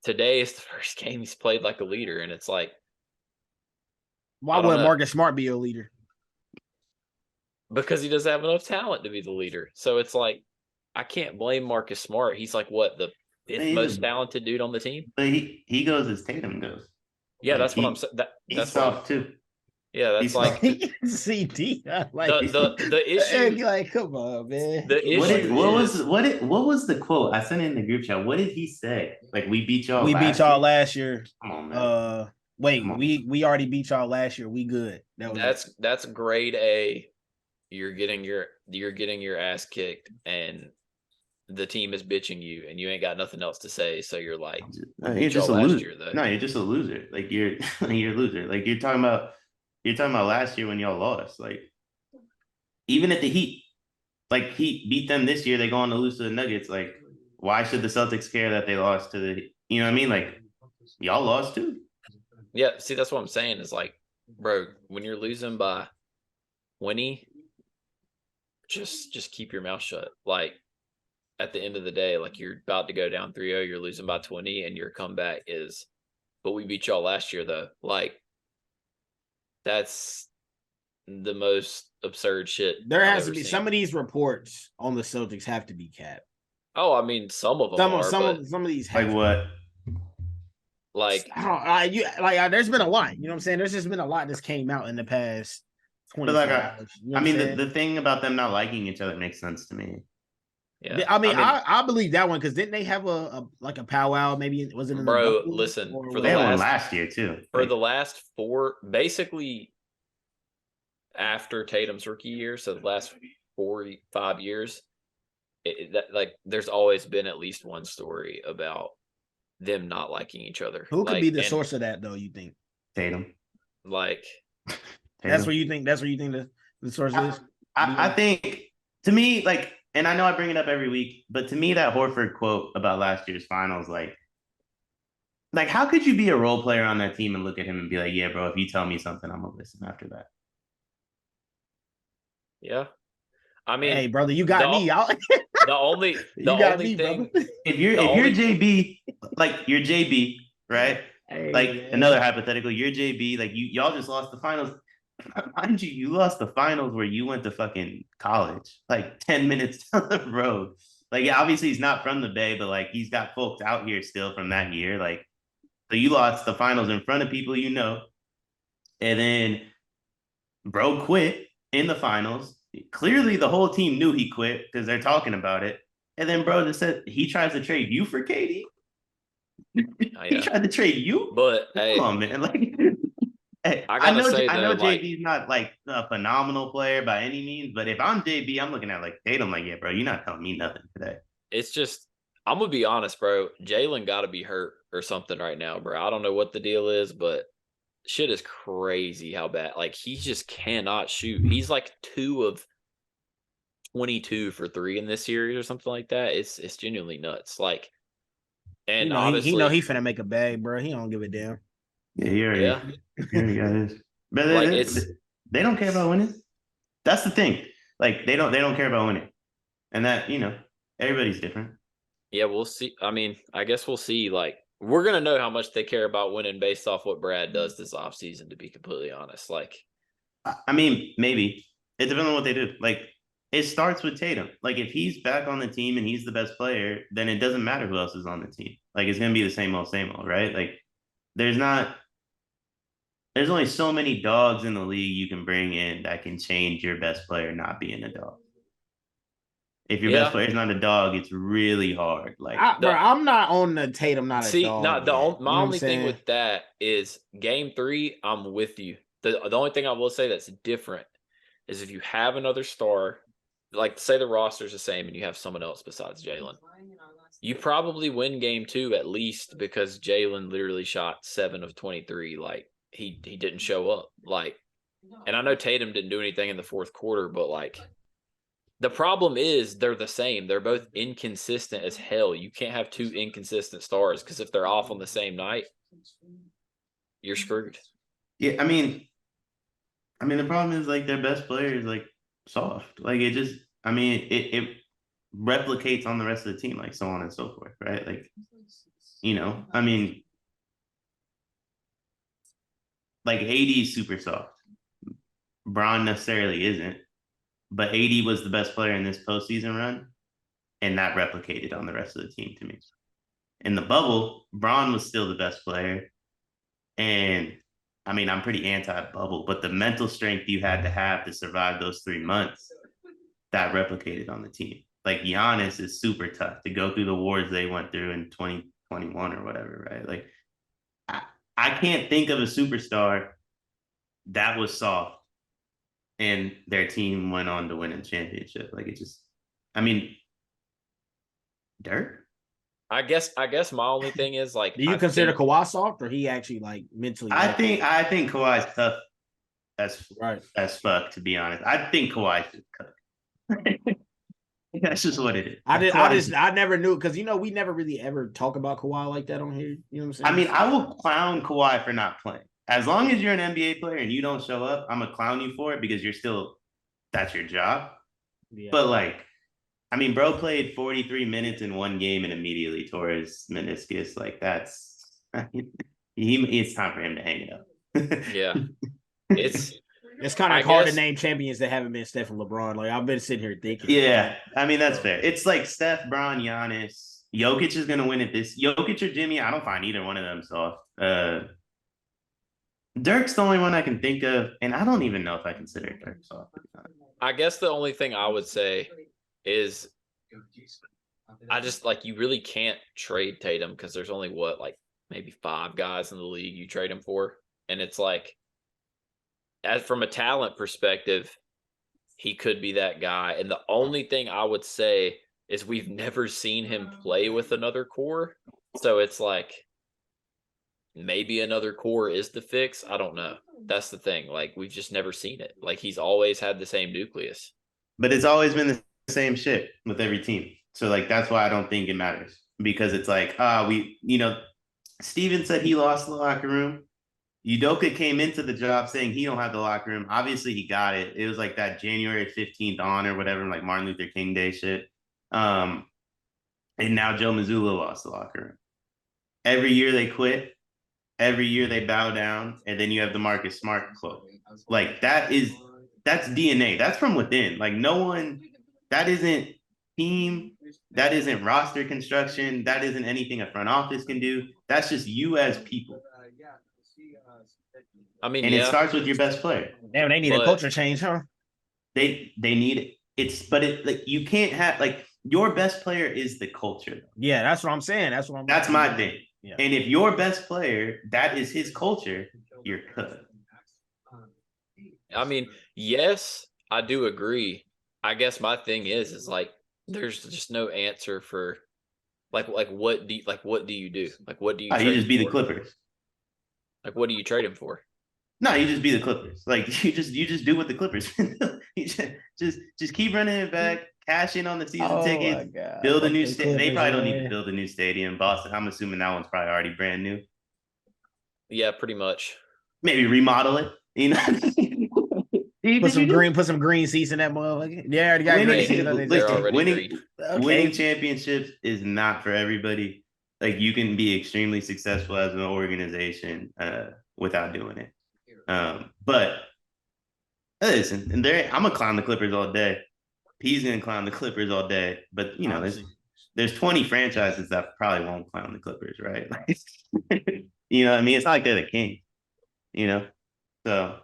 today is the first game he's played like a leader, and it's like, why would Marcus Smart be a leader? Because he doesn't have enough talent to be the leader. So it's like, I can't blame Marcus Smart. He's like, what, the 5th most talented dude on the team? But he goes as Tatum goes. Yeah, like, that's what I'm saying. He's soft too. Yeah, that's like CD. Like the issue. Like, come on, man. The issue. What was the quote? I sent it in the group chat. What did he say? Like, we beat y'all. We beat y'all last year. Come on, man. Wait, we already beat y'all last year. We good. That's grade A. You're getting your ass kicked, and the team is bitching you, and you ain't got nothing else to say. So you're like, you're just a loser. No, you're just a loser. Like, you're a loser. Like, you're talking about last year when y'all lost. Like, even at the Heat, like, Heat beat them this year. They go on to lose to the Nuggets. Like, why should the Celtics care that they lost to the? You know what I mean? Like, y'all lost too. Yeah, see, that's what I'm saying. Is like, bro, when you're losing by 20, just keep your mouth shut. Like, at the end of the day, like, you're about to go down 3-0, you're losing by 20, and your comeback is, but we beat y'all last year though. Like, that's the most absurd shit. There has to be some of these reports on the Celtics have to be capped. Oh, I mean, some of them some of these have like what? Like, there's been a lot. You know what I'm saying? There's just been a lot that's came out in the past 20 hours. You know I mean, the thing about them not liking each other makes sense to me. Yeah, I mean, I believe that one, because didn't they have a powwow? Maybe was it in bro? Listen, for the last year too. For the last 4, basically after Tatum's rookie year, so the last 4-5 years, there's always been at least one story about them not liking each other. Who could be the source of that, though? You think Tatum? Like, Tatum. That's where you think the source is. I think, to me, like. And I know I bring it up every week, but to me, that Horford quote about last year's finals, like how could you be a role player on that team and look at him and be like, yeah, bro, if you tell me something, I'm gonna listen after that. Yeah. I mean, hey, brother, you got me. The only thing, if you're JB, like, you're JB, right? Hey, like, man. Another hypothetical, you're JB, like, y'all just lost the finals. Mind you lost the finals where you went to fucking college, like 10 minutes down the road. Like, obviously he's not from the Bay, but like, he's got folks out here still from that year. Like, so you lost the finals in front of people, you know, and then bro quit in the finals. Clearly the whole team knew he quit because they're talking about it. And then bro just said he tries to trade you for KD. He tried to trade you, but come on, man. Like, hey, I know JB's not like a phenomenal player by any means, but if I'm JB, I'm looking at like Tatum, like, yeah, bro, you're not telling me nothing today. It's just, I'm gonna be honest, bro. Jalen got to be hurt or something right now, bro. I don't know what the deal is, but shit is crazy how bad. Like, he just cannot shoot. He's like 2 of 22 for 3 in this series or something like that. It's genuinely nuts. Like, and honestly, he know he finna make a bag, bro. He don't give a damn. Yeah, he already got his. But like, they don't care about winning. That's the thing. Like, they don't care about winning, and that, you know, everybody's different. Yeah, we'll see. I mean, I guess we'll see. Like, we're gonna know how much they care about winning based off what Brad does this offseason, to be completely honest. Like, I mean, maybe It depends on what they do. Like, it starts with Tatum. Like, if he's back on the team and he's the best player, then it doesn't matter who else is on the team. Like, it's gonna be the same old, right? Like, there's only so many dogs in the league you can bring in that can change your best player not being a dog. If your best player is not a dog, it's really hard. Like, bro, I'm not on the Tatum not a dog. My only thing with that is game 3. I'm with you. The only thing I will say that's different is if you have another star, like say the roster's the same and you have someone else besides Jalen, you probably win game 2 at least because Jalen literally shot 7 of 23. Like he didn't show up. Like, and I know Tatum didn't do anything in the fourth quarter, but like the problem is they're the same. They're both inconsistent as hell. You can't have 2 inconsistent stars because if they're off on the same night, you're screwed. Yeah, I mean, the problem is like their best player is like soft. Like it replicates on the rest of the team, like so on and so forth, right? Like, like AD is super soft. Bron necessarily isn't, but AD was the best player in this postseason run, and that replicated on the rest of the team to me. In the bubble, Bron was still the best player, and I mean, I'm pretty anti-bubble, but the mental strength you had to have to survive those 3 months, that replicated on the team. Like Giannis is super tough to go through the wars they went through in 2021 or whatever, right? Like I can't think of a superstar that was soft and their team went on to win a championship. Like it just, I mean, Dirk? I guess my only thing is like, do you consider Kawhi soft or he actually like mentally? I think Kawhi's tough as fuck, to be honest. I think Kawhi should cook. That's just what it is. I never knew because we never really ever talk about Kawhi like that on here. You know what I'm saying? I mean, I will clown Kawhi for not playing. As long as you're an NBA player and you don't show up, I'm gonna clown you for it because that's your job. Yeah. But like, I mean, bro played 43 minutes in one game and immediately tore his meniscus. Like it's time for him to hang it up. Yeah. It's kind of hard to name champions that haven't been Steph and LeBron. Like I've been sitting here thinking. Yeah, I mean that's fair. It's like Steph, Bron, Giannis, Jokic is gonna win it. Jokic or Jimmy, I don't find either one of them soft. Dirk's the only one I can think of, and I don't even know if I consider Dirk soft. I guess the only thing I would say is I just like you really can't trade Tatum because there's only maybe 5 guys in the league you trade him for, and it's like, as from a talent perspective, he could be that guy. And the only thing I would say is we've never seen him play with another core, so it's like maybe another core is the fix. I don't know. That's the thing. Like we've just never seen it. Like he's always had the same nucleus. But it's always been the same shit with every team. So like that's why I don't think it matters, because it's like Steven said he lost the locker room. Udoka came into the job saying he don't have the locker room. Obviously he got it. It was like that January 15th on or whatever, like Martin Luther King Day shit. And now Joe Mazzulla lost the locker room. Every year they quit. Every year they bow down. And then you have the Marcus Smart quote. Like that's DNA. That's from within. Like that isn't team. That isn't roster construction. That isn't anything a front office can do. That's just you as people. I mean, and it starts with your best player. Damn, they need a culture change, huh? They need it. But like you can't have like your best player is the culture. Yeah, that's what I'm saying. That's my thing. Yeah. And if your best player, that is his culture, you're cooked. I mean, yes, I do agree. I guess my thing is like there's just no answer for like what do you do? Like what do you? You just be the Clippers. Like what do you trade him for? No, you just be the Clippers. Like you just do what the Clippers you just keep running it back, cash in on the season tickets, build a new stadium. They probably don't need to build a new stadium. Boston, I'm assuming that one's probably already brand new. Yeah, pretty much. Maybe remodel it. Put some green seats in that motherfucker. Yeah, already got green seats. Winning championships is not for everybody. Like you can be extremely successful as an organization without doing it. But Listen, and I'm gonna clown the Clippers all day. He's gonna clown the Clippers all day. But there's 20 franchises that probably won't clown the Clippers, right? You know what I mean? It's not like they're the king, you know. So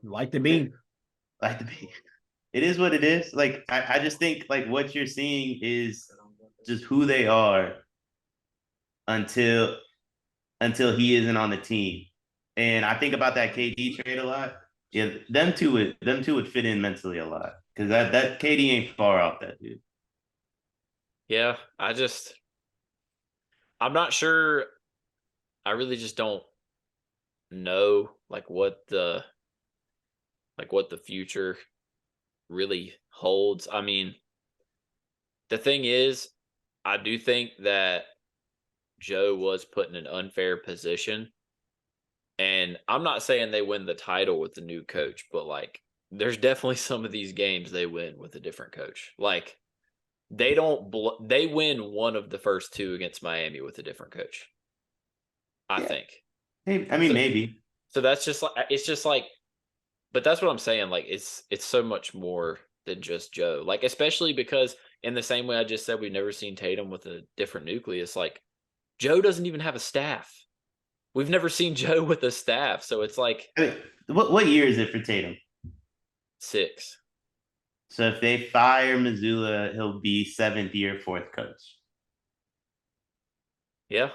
Like the beam. like the beam. It is what it is. Like I just think like what you're seeing is just who they are until he isn't on the team. And I think about that KD trade a lot. Yeah, them two would fit in mentally a lot because that KD ain't far off that dude. Yeah, I'm not sure. I really just don't know what the future really holds. I mean, the thing is, I do think that Joe was put in an unfair position. And I'm not saying they win the title with the new coach, but there's definitely some of these games they win with a different coach. Like they don't they win one of the first two against Miami with a different coach. I think. I mean, maybe. So that's just it's just but that's what I'm saying. Like it's so much more than just Joe. Like especially because in the same way I just said we've never seen Tatum with a different nucleus. Like Joe doesn't even have a staff. We've never seen Joe with a staff, so it's like. I mean, what year is it for Tatum? 6. So if they fire Missoula, he'll be 7th year, 4th coach. Yeah,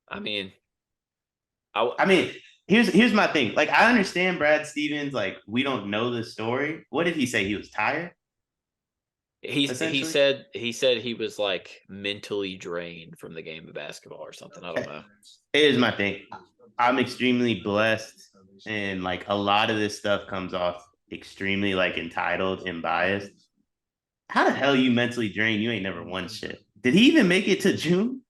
I mean, here's my thing. Like I understand Brad Stevens. Like we don't know the story. What did he say? He was tired. He said he was like mentally drained from the game of basketball or something. I don't know. Here's my thing. I'm extremely blessed, and like a lot of this stuff comes off extremely like entitled and biased. How the hell you mentally drained? You ain't never won shit. Did he even make it to June?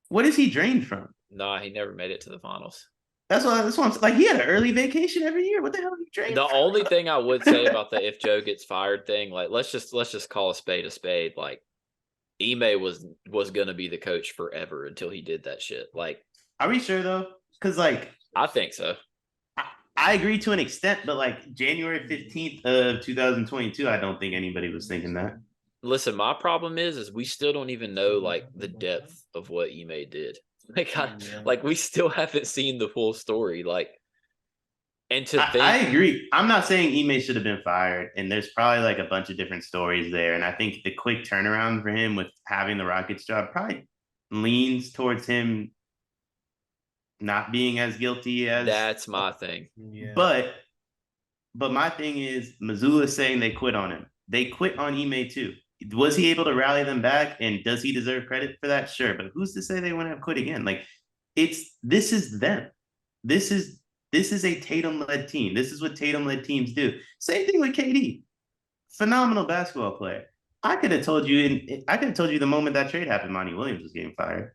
What is he drained from? Nah, he never made it to the finals. That's what I'm like. He had an early vacation every year. What the hell are you drained? The only thing I would say about the if Joe gets fired thing, like let's just call a spade a spade. Like Ime was gonna be the coach forever until he did that shit. Like, are we sure though? Because like I think so. I agree to an extent, but like January 15th of 2022, I don't think anybody was thinking that. Listen, my problem is we still don't even know like the depth of what Ime did. Like we still haven't seen the full story. Like, and I agree. I'm not saying Ime should have been fired, and there's probably like a bunch of different stories there. And I think the quick turnaround for him with having the Rockets job probably leans towards him not being as guilty as. That's my thing. Yeah. But my thing is Missoula saying they quit on him. They quit on Ime too. Was he able to rally them back? And does he deserve credit for that? Sure. But who's to say they wouldn't have quit again? Like this is them. This is a Tatum-led team. This is what Tatum-led teams do. Same thing with KD. Phenomenal basketball player. I could have told you the moment that trade happened, Monty Williams was getting fired.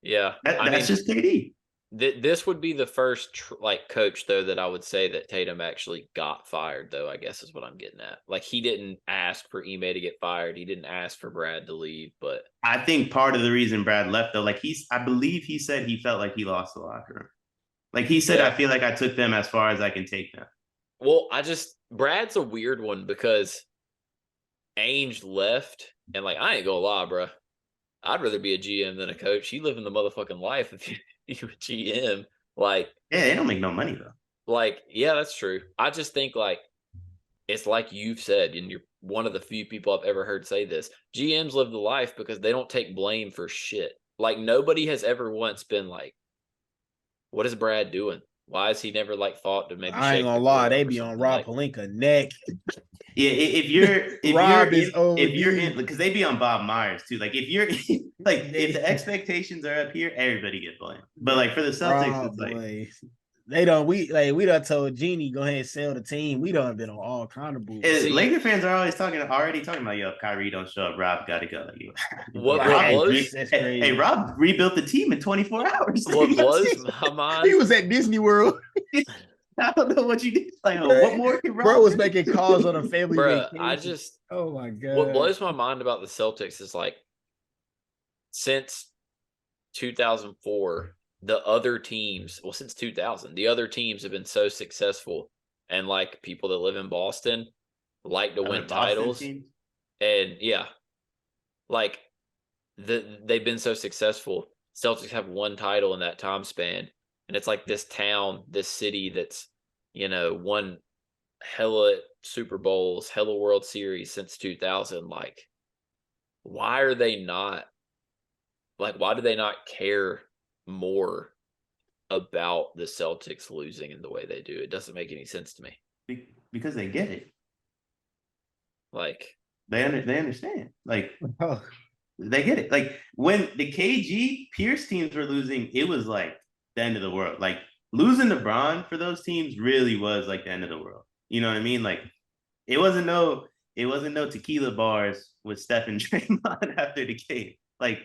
Yeah. That's just KD. This would be the first coach though that I would say that Tatum actually got fired though, I guess is what I'm getting at. Like he didn't ask for Ime to get fired. He didn't ask for Brad to leave, but I think part of the reason Brad left though, like I believe he said he felt like he lost the locker room. Like he said, yeah. I feel like I took them as far as I can take them. Well, Brad's a weird one because Ainge left and like, I ain't gonna lie, bro. I'd rather be a GM than a coach. You live in the motherfucking life if you a GM. Like, yeah, they don't make no money though. Like, yeah, that's true. I just think like it's like you've said, and you're one of the few people I've ever heard say this. GMs live the life because they don't take blame for shit. Like nobody has ever once been like, what is Brad doing? Why is he never like thought to maybe? I ain't gonna lie, they be on Rob Pelinka neck. Yeah, if you're in because they be on Bob Myers too. Like if you're like if the expectations are up here, everybody get blamed. But like for the Celtics, it's like we done told Jeannie go ahead and sell the team. We done been on all kind of bullshit. Laker fans are already talking about yo, Kyrie don't show up, Rob gotta go. Hey, Rob rebuilt the team in 24 hours. What blows my mind? He was at Disney World. I don't know what you did. Like, what more can Rob bro was making calls on a family vacation. Oh my god. What blows my mind about the Celtics is like since 2004, the other teams, since 2000, the other teams have been so successful and like people that live in Boston like to Other win Boston titles. teams? And yeah, like they've been so successful. Celtics have one title in that time span, and it's like this town, this city that's won hella Super Bowls, hella World Series since 2000. Like, why are they not like? Why do they not care more about the Celtics losing in the way they do? It doesn't make any sense to me. Because they get it. Like, They understand. Like, Oh, they get it. Like, when the KG Pierce teams were losing, it was like the end of the world. Like, losing LeBron for those teams really was like the end of the world. You know what I mean? Like, it wasn't no tequila bars with Steph and Draymond after the game. Like,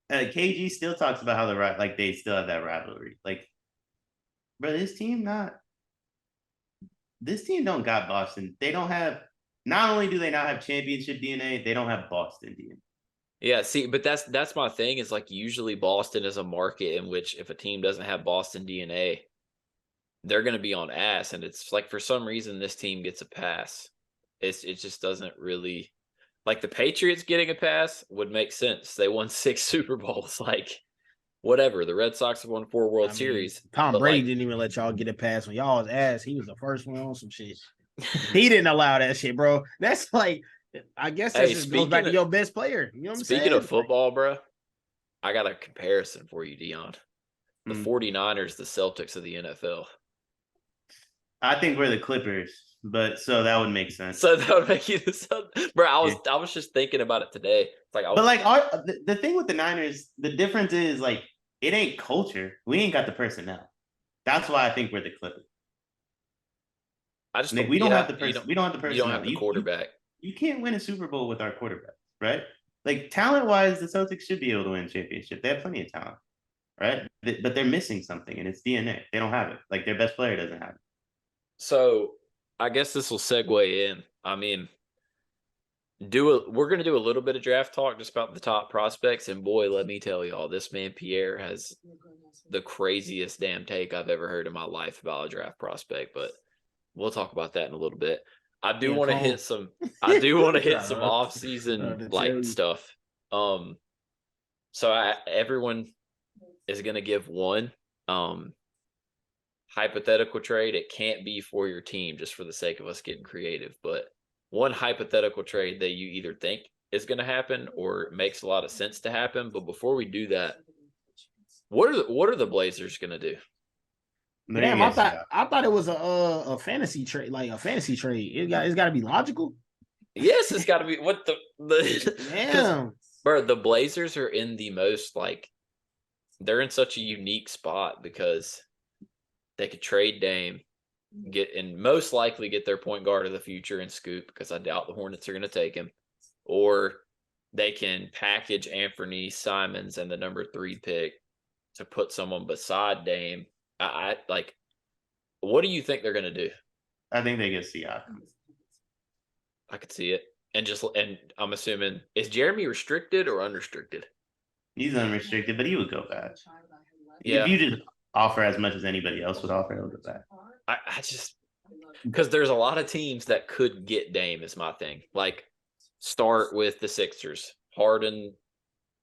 KG still talks about how they still have that rivalry. Like, bro, this team don't got Boston. They don't have. Not only do they not have championship DNA, they don't have Boston DNA. yeah, see, but that's my thing. Is like usually Boston is a market in which if a team doesn't have Boston DNA, they're going to be on ass, and it's like for some reason this team gets a pass. It just doesn't really like the Patriots getting a pass would make sense. They won 6 Super Bowls, like whatever. The Red Sox have won 4 World Series. Tom but, Brady like, didn't even let y'all get a pass on y'all's ass. He was the first one on some shit. He didn't allow that shit, bro. That's like, I guess that Hey, just goes back to your best player. You know what I'm saying? Speaking of football, bro, I got a comparison for you, Deion. The 49ers, the Celtics of the NFL. I think we're the Clippers, but so that would make sense. So that would make you the Celtics. Bro, I was just thinking about it today. It's like, the thing with the Niners, the difference is like it ain't culture. We ain't got the personnel. That's why I think we're the Clippers. I just we don't have the personnel. We don't have the personnel. You don't have the quarterback. You can't win a Super Bowl with our quarterback, right? Like talent wise, the Celtics should be able to win a championship. They have plenty of talent, right? But they're missing something, and it's DNA. They don't have it. Like their best player doesn't have it. So I guess this will segue in. I mean, we're going to do a little bit of draft talk just about the top prospects. And boy, let me tell y'all, this man Pierre has the craziest damn take I've ever heard in my life about a draft prospect. But we'll talk about that in a little bit. I do want to hit some off-season like stuff. So everyone is going to give one hypothetical trade. It can't be for your team just for the sake of us getting creative, but one hypothetical trade that you either think is going to happen or makes a lot of sense to happen. But before we do that, what are the Blazers going to do? Damn, I thought it was a fantasy trade, like a fantasy trade. It's got to be logical. Yes, it's got to be. What the damn, bro? The Blazers are in the most they're in such a unique spot because they could trade Dame, most likely get their point guard of the future in Scoop, because I doubt the Hornets are going to take him, or they can package Anthony Simons and the number 3 pick to put someone beside Dame. I like. What do you think they're going to do? I think they get Siakam. I could see it, and I'm assuming, is Jeremy restricted or unrestricted? He's unrestricted, but he would go back. Yeah. If you just offer as much as anybody else would offer, he'll go back. I just because there's a lot of teams that could get Dame is my thing. Like, start with the Sixers. Harden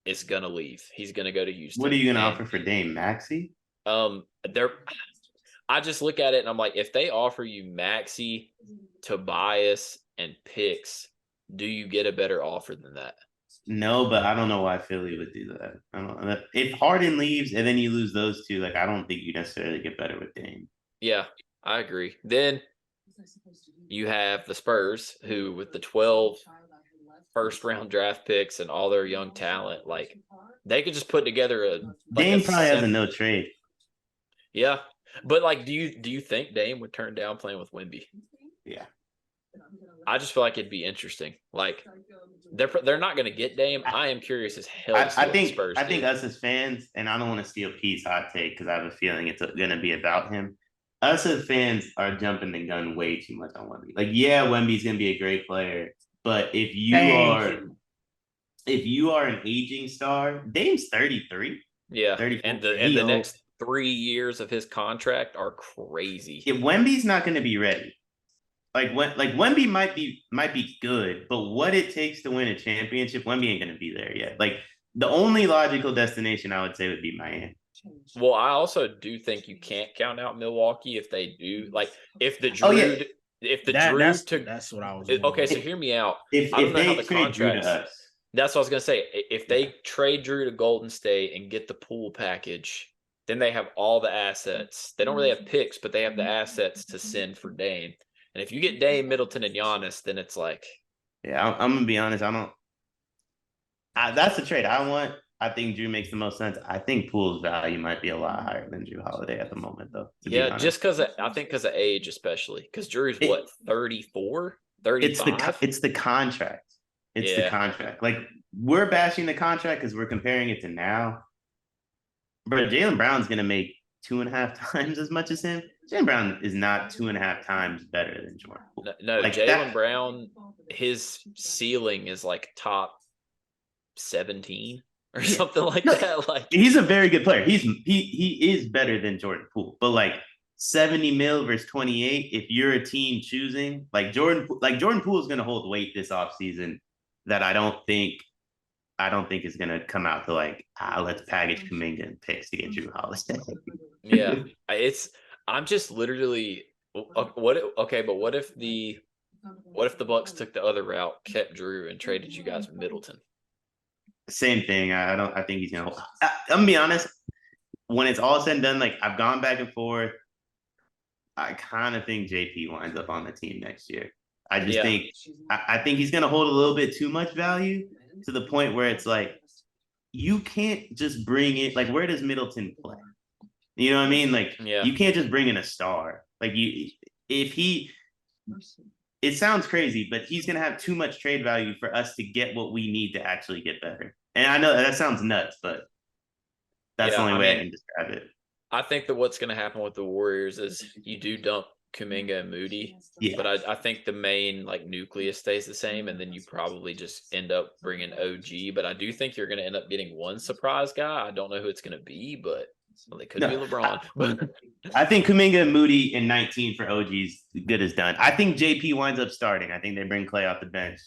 is gonna leave. He's gonna go to Houston. What are you gonna offer for Dame? Maxey? I just look at it and I'm like, if they offer you Maxey, Tobias, and picks, do you get a better offer than that? No, but I don't know why Philly would do that. I don't know. If Harden leaves and then you lose those two, like I don't think you necessarily get better with Dame. Yeah, I agree. Then you have the Spurs, who with the 12 first-round draft picks and all their young talent, like they could just put together Dame probably has a no trade. Yeah, but like, do you think Dame would turn down playing with Wemby? Yeah, I just feel like it'd be interesting. Like they're not going to get Dame. I am curious as hell. I think us as fans, and I don't want to steal Pete's hot take because I have a feeling it's going to be about him. Us as fans are jumping the gun way too much on Wemby. Like, yeah, Wemby's going to be a great player, but if you are an aging star, Dame's 33. Yeah, 34. And the next 3 years of his contract are crazy. If Wemby's not going to be ready, like Wemby might be good, but what it takes to win a championship, Wemby ain't gonna be there yet. Like the only logical destination I would say would be Miami. Well, I also do think you can't count out Milwaukee if they do. Like if the Drew, Oh, yeah. if the Drew took. That's what I was. Okay, so hear me out. If I don't know how they the trade Drew to contracts. us, That's what I was gonna say. If they trade Drew to Golden State and get the pool package, then they have all the assets. They don't really have picks, but they have the assets to send for Dame. And if you get Dame, Middleton, and Giannis, then it's like, yeah, I'm gonna be honest. That's the trade I want. I think Drew makes the most sense. I think Poole's value might be a lot higher than Drew Holiday at the moment, though. yeah, just because I think because of age, especially because Drew's what 34, 35? It's the contract. It's the contract. Like we're bashing the contract because we're comparing it to now. But Jaylen Brown's gonna make 2.5 times as much as him. Jaylen Brown is not 2.5 times better than Jordan Poole. No, like Jaylen Brown, his ceiling is like top 17 or something like that. Like he's a very good player. He is better than Jordan Poole, but like 70 mil versus 28. If you're a team choosing Jordan Poole is going to hold weight this offseason that I don't think is going to come out to let's package Kuminga and picks to get Drew Holiday. Yeah, I'm just literally but what if the Bucks took the other route, kept Drew, and traded you guys Middleton? Same thing. I think he's gonna. I'm gonna be honest. When it's all said and done, like I've gone back and forth. I kind of think JP winds up on the team next year. I just think I think he's gonna hold a little bit too much value to the point where it's like you can't just bring it. Like where does Middleton play? You know what I mean? Like you can't just bring in a star. Like it sounds crazy, but he's going to have too much trade value for us to get what we need to actually get better. And I know that sounds nuts, but that's the only way I can describe it. I think that what's going to happen with the Warriors is you do dump Kuminga and Moody, but I think the main nucleus stays the same, and then you probably just end up bringing OG. But I do think you're going to end up getting one surprise guy. I don't know who it's going to be, but it could be LeBron. I think Kuminga and Moody in 19 for OG's good as done. I think JP winds up starting. I think they bring Clay off the bench.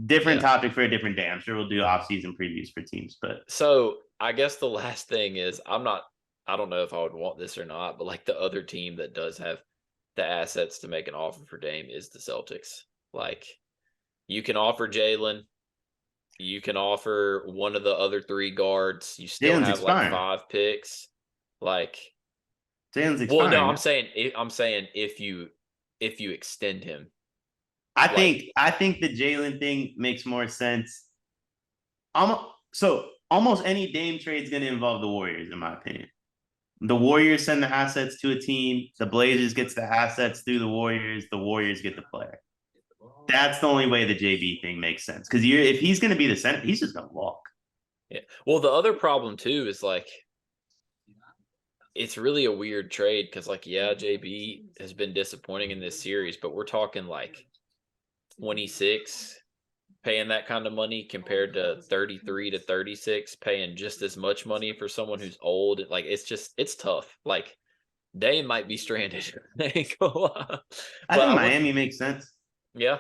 Different topic for a different day. I'm sure we'll do off-season previews for teams. But so I guess the last thing is I don't know if I would want this or not, but the other team that does have the assets to make an offer for Dame is the Celtics. You can offer Jalen. You can offer one of the other 3 guards. You still have 5 picks. Jalen's expiring. Well, no, I'm saying if you extend him. I think the Jalen thing makes more sense. Almost any Dame trade is going to involve the Warriors, in my opinion. The Warriors send the assets to a team. The Blazers gets the assets through the Warriors. The Warriors get the player. That's the only way the JB thing makes sense. Because if he's going to be the center, he's just going to walk. Yeah. Well, the other problem too is it's really a weird trade because JB has been disappointing in this series, but we're talking 26 paying that kind of money compared to 33 to 36 paying just as much money for someone who's old. It's tough. Dame might be stranded. I think Miami makes sense. Yeah.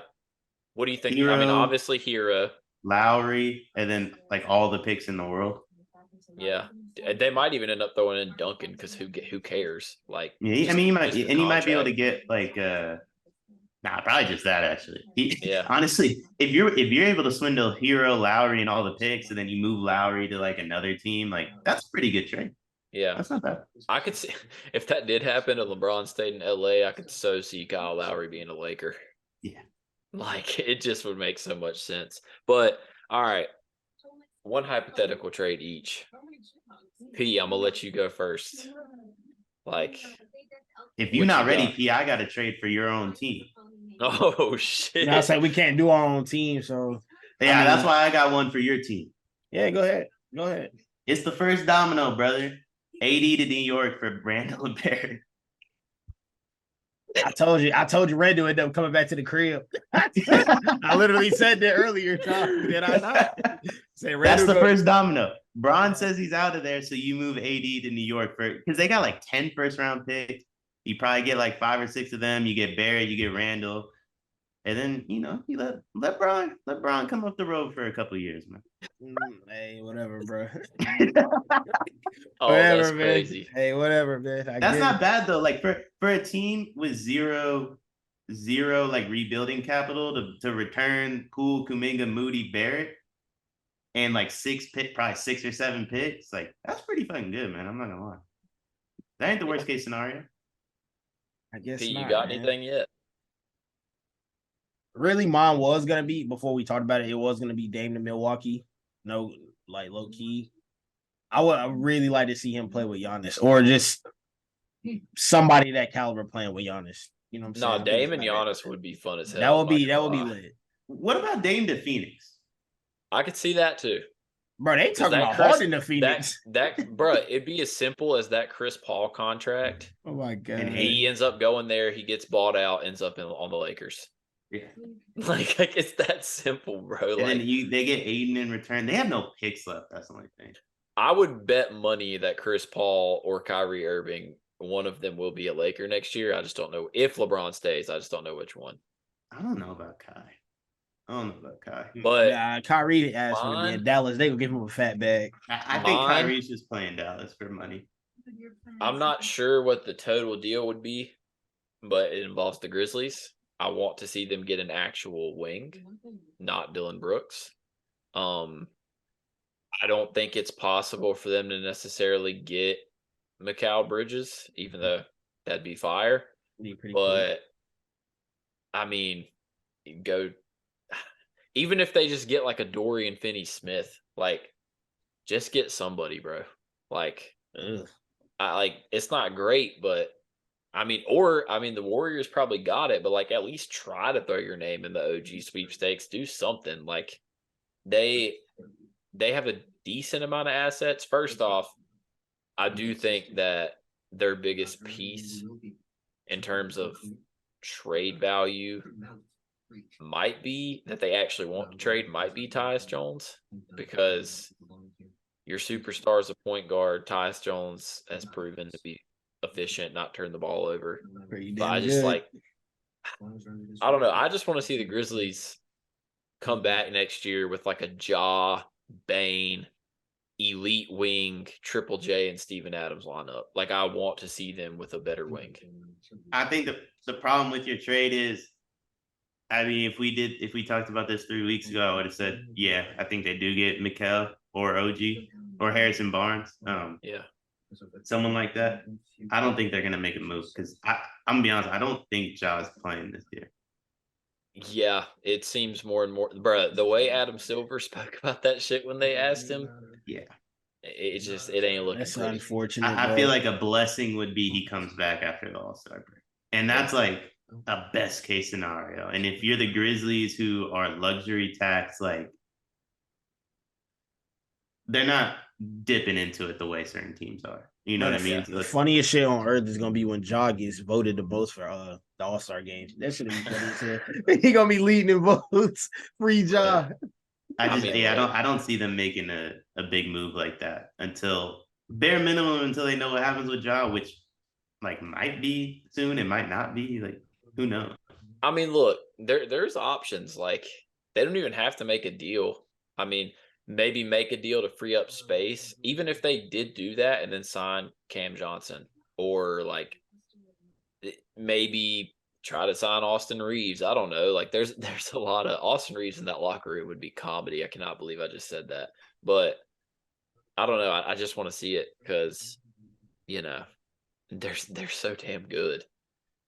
What do you think? Hero, I mean, obviously Hero, Lowry, and then all the picks in the world. Yeah, they might even end up throwing in Duncan because who cares? He might be able to get probably just that actually. Honestly, if you're able to swindle Hero, Lowry, and all the picks, and then you move Lowry to another team, that's a pretty good trade. Yeah, that's not bad. I could see if that did happen and LeBron stayed in LA, I could so see Kyle Lowry being a Laker. Yeah, it just would make so much sense. But all right, one hypothetical trade each. P, I'm gonna let you go first. If you're not ready, P, I got to trade for your own team. Oh shit! I say we can't do our own team, so that's why I got one for your team. Yeah, go ahead. It's the first domino, brother. AD to New York for Randall and Pierre. I told you Randall ended up coming back to the crib. I literally said that earlier, did I not? That's the first domino. Bron says he's out of there, so you move AD to New York because they got 10 first-round picks. You probably get 5 or 6 of them. You get Barrett, you get Randall. And then, he let LeBron come up the road for a couple of years, man. Hey, whatever, bro. Oh, Whatever, that's man. crazy. Hey, whatever, man. That's not bad though. Like for a team with zero like rebuilding capital to return Poole, Kuminga, Moody, Barrett, and like probably 6 or 7 picks, like that's pretty fucking good, man. I'm not gonna lie. That ain't the worst case scenario. I guess Pete, not, you got man. anything yet? Really, mine was gonna be before we talked about it. It was gonna be Dame to Milwaukee. No, like low key. I would really like to see him play with Giannis, or just somebody that caliber playing with Giannis. You know what I'm saying? No, I think it's Dame and not bad. Giannis would be fun as hell. That I'm would not be gonna lie. lit, What about Dame to Phoenix? I could see that too. bro. They 'Cause talking that about Chris- Harden to Phoenix. Bro, it'd be as simple as that Chris Paul contract. Oh my god! And He ends up going there. He gets bought out. Ends up on the Lakers. Yeah. Like it's that simple, bro. And Like then they get Aiden in return. They have no picks left. That's the only thing. I would bet money that Chris Paul or Kyrie Irving, one of them will be a Laker next year. I just don't know if LeBron stays. I just don't know which one. I don't know about Kai. But Kyrie asked him to be mine- in Dallas. They gonna give him a fat bag. I think Mine- Kyrie's just playing Dallas for money. I'm not sure what the total deal would be, but it involves the Grizzlies. I want to see them get an actual wing, not Dylan Brooks. I don't think it's possible for them to necessarily get Mikal Bridges, even though that'd be fire. But I mean, go even if they just get like a Dorian Finney-Smith, like just get somebody, bro. Like, it's not great, but I mean, the Warriors probably got it, but like at least try to throw your name in the OG sweepstakes. Do something. Like they have a decent amount of assets. First off, I do think that their biggest piece in terms of trade value might be that they actually want to trade might be Tyus Jones, because your superstar is a point guard. Tyus Jones has proven to be efficient, not turn the ball over. But I just I don't know. I just want to see the Grizzlies come back next year with like a Ja, Bane, elite wing, Triple J, and Steven Adams lineup. Like I want to see them with a better wing. I think the problem with your trade is, I mean, if we talked about this 3 weeks ago, I would have said, yeah, I think they do get Mikal or OG or Harrison Barnes. Yeah. Someone like that. I don't think they're gonna make a move because I'm gonna be honest, I don't think Ja's playing this year. Yeah, it seems more and more, bro. The way Adam Silver spoke about that shit when they asked him, yeah, it ain't looking. That's pretty. unfortunate. I feel like a blessing would be he comes back after the All-Star break, and that's like a best case scenario. And if you're the Grizzlies, who are luxury tax, like they're not dipping into it the way certain teams are. You know what I mean? The funniest shit on earth is gonna be when Ja gets voted the most for the All-Star games. That should be funny as hell. He gonna be leading in votes. Free Ja. I don't see them making a big move like that until bare minimum until they know what happens with Ja, which like might be soon, it might not be. Like who knows? I mean, look, there's options. Like they don't even have to make a deal. I mean, maybe make a deal to free up space. Even if they did do that and then sign Cam Johnson, or like maybe try to sign Austin Reeves. I don't know. Like there's a lot of Austin Reeves in that locker room would be comedy. I cannot believe I just said that. But I don't know. I just want to see it because, they're so damn good.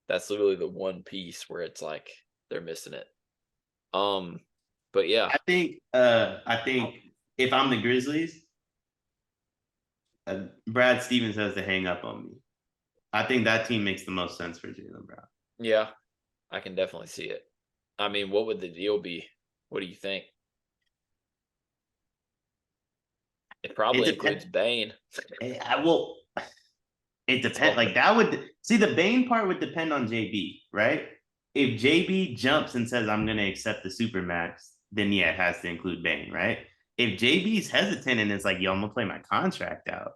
That's literally the one piece where it's like they're missing it. But yeah. I think if I'm the Grizzlies, Brad Stevens has to hang up on me. I think that team makes the most sense for Jaylen Brown. Yeah, I can definitely see it. I mean, what would the deal be? What do you think? It probably includes Bane. It depends. Like that would see the Bane part would depend on JB, right? If JB jumps and says I'm gonna accept the supermax, then yeah, it has to include Bane, right? If JB's hesitant and it's like, yo, I'm gonna play my contract out.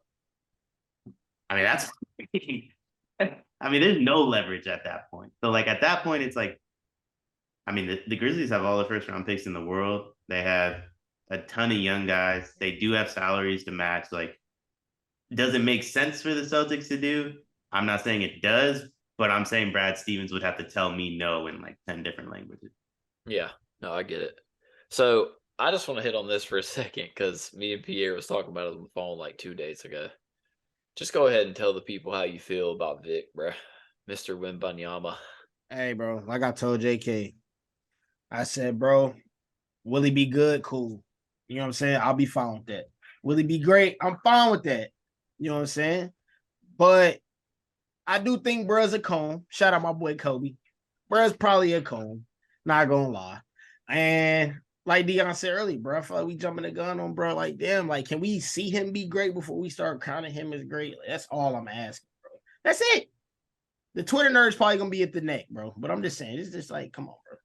I mean, that's I mean, there's no leverage at that point. So like at that point, it's like I mean, the Grizzlies have all the first round picks in the world. They have a ton of young guys. They do have salaries to match. Like, does it make sense for the Celtics to do? I'm not saying it does, but I'm saying Brad Stevens would have to tell me no in like 10 different languages. Yeah, no, I get it. So I just want to hit on this for a second because me and Pierre was talking about it on the phone like 2 days ago. Just go ahead and tell the people how you feel about Vic, bro. Mr. Wembanyama. Hey, bro, like I told JK, I said, bro, will he be good? Cool. You know what I'm saying? I'll be fine with that. Will he be great? I'm fine with that. You know what I'm saying? But I do think bruh's a cone. Shout out my boy Kobe. Bruh's probably a cone. Not gonna lie. And like Deion said earlier, bro, I feel like we jumping the gun on bro. Like, damn, like, can we see him be great before we start counting him as great? That's all I'm asking, bro. That's it. The Twitter nerd's probably gonna be at the neck, bro. But I'm just saying, it's just like, come on, bro.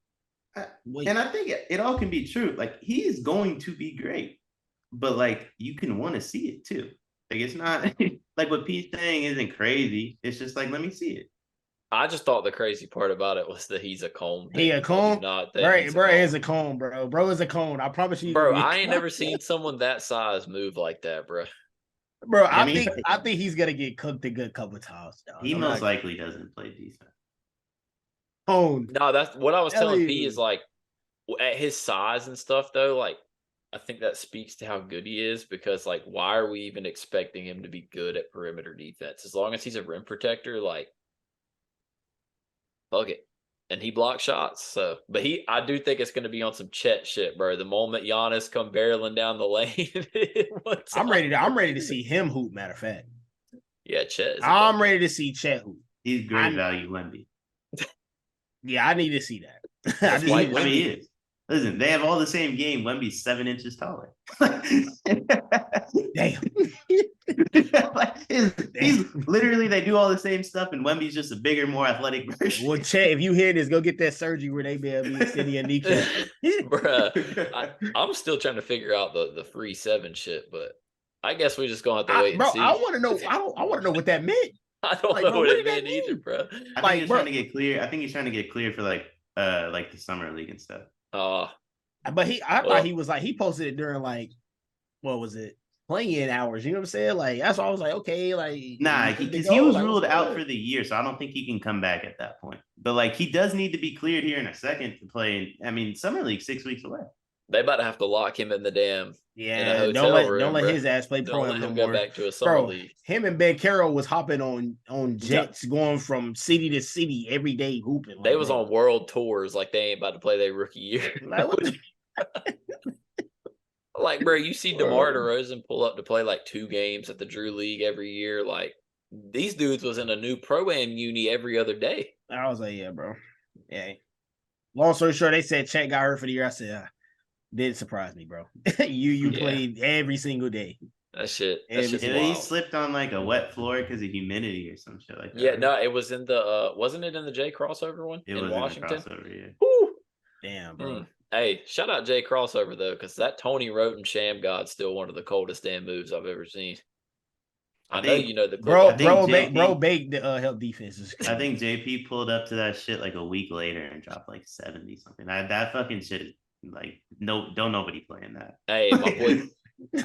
And I think it all can be true. Like, he's going to be great, but like, you can want to see it too. Like, it's not like what Pete's saying isn't crazy. It's just like, let me see it. I just thought the crazy part about it was that he's a cone. He a cone? Not that Right, he's bro is a cone, bro. Bro is a cone. I promise you. Bro, I ain't never seen someone that size move like that, bro. Bro, I I mean, think he's gonna get cooked a good couple times. Dog. He most likely doesn't play defense. Cone. No, that's what I was telling P Ellie. is like at his size and stuff though, like I think that speaks to how good he is because like why are we even expecting him to be good at perimeter defense? As long as he's a rim protector, like fuck it. And he blocks shots. So but I do think it's gonna be on some Chet shit, bro. The moment Giannis come barreling down the lane. I'm ready to see him hoop, matter of fact. Yeah, Chet. I'm ready to see Chet hoop. He's great value, Wemby. Yeah, I need to see that. I mean, he is. Listen, they have all the same game. Wemby's 7 inches taller. Damn. He's literally, they do all the same stuff, and Wemby's just a bigger, more athletic version. Well, Chet, if you hear this, go get that surgery where they be able to extend your kneecap. Bruh, I'm still trying to figure out the free 7 shit, but I guess we just gonna have to wait and see. I want to know. I want to know what that meant. I don't know what it meant either, bro. I think he's trying to get clear. I think he's trying to get clear for like the summer league and stuff. But I thought he was like he posted it during like what was it playing hours? You know what I'm saying? Like that's why I was like, okay, like nah, because he was ruled out for the year, so I don't think he can come back at that point. But like he does need to be cleared here in a second to play. I mean, summer league 6 weeks away. They about to have to lock him in the damn don't let his ass play pro. Don't let him go back to a summer league. Him and Ben Carroll was hopping on jets going from city to city every day hooping. They was on world tours like they ain't about to play their rookie year. Like, bro, you see DeMar DeRozan pull up to play like 2 games at the Drew League every year. Like these dudes was in a new pro-am uni every other day. I was like, yeah, bro. Yeah. Long story short, they said Chet got hurt for the year. I said, didn't surprise me, bro. you played every single day. That shit. He slipped on like a wet floor because of humidity or some shit like that. Yeah, no, it was in the wasn't it in the Jay Crossover one in Washington? Yeah. Woo! Damn, bro. Hey, shout out Jay Crossover though, because that Tony Roten Sham God's still one of the coldest damn moves I've ever seen. I know you know the bro baked the help defenses. I think JP pulled up to that shit like a week later and dropped like 70 something. That fucking shit is like don't nobody playing that. Hey, my boy.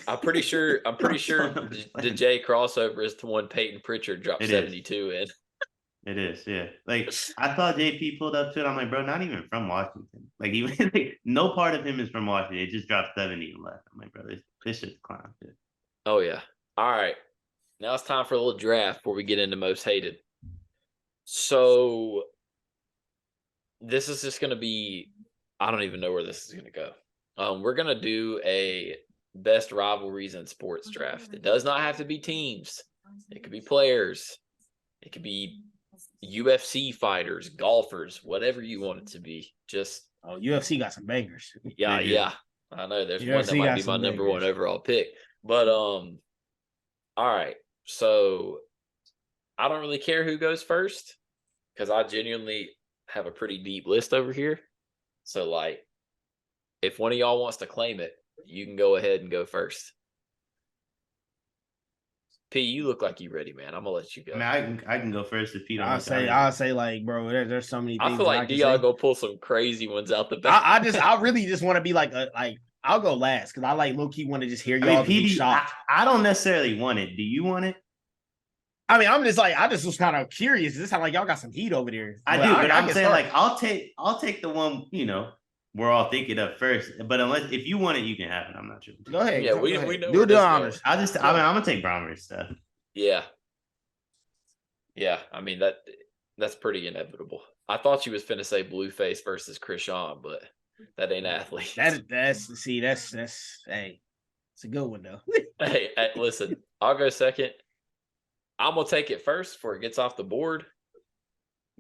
I'm pretty sure the Jay Crossover is the one Peyton Pritchard dropped 72 in. It is, yeah. Like I thought JP pulled up to it. I'm like, bro, not even from Washington. Like even like, no part of him is from Washington. It just dropped 70 and left. I'm like, bro, this shit's clown shit. Oh yeah. All right. Now it's time for a little draft before we get into most hated. So this is just gonna be I don't even know where this is gonna go. We're gonna do a best rivalries in sports draft. It does not have to be teams. It could be players. It could be UFC fighters, golfers, whatever you want it to be. Just UFC got some bangers. Yeah. I know there's UFC one that might be my number one overall pick. But all right. So I don't really care who goes first because I genuinely have a pretty deep list over here. So like if one of y'all wants to claim it, you can go ahead and go first. P, you look like you ready, man. I'm gonna let you go. I mean, I can go first if Pete don't. I'll say like, bro, there's so many things. I feel like can Deion say. go pull some crazy ones out the back. I really just want to be like I'll go last because I like low key want to just hear y'all be shocked. I don't necessarily want it. Do you want it? I mean, I'm just like I just was kind of curious. This sound like y'all got some heat over there. I do, but I'm saying like I'll take the one we're all thinking of first. But if you want it, you can have it. I'm not sure. Go ahead. Yeah, we know. Do the honors. I'm gonna take Brommer's stuff. Yeah. I mean that's pretty inevitable. I thought you was finna say Blueface versus Krishan, but that ain't athlete. That's hey, it's a good one though. hey, listen, I'll go second. I'm gonna take it first before it gets off the board.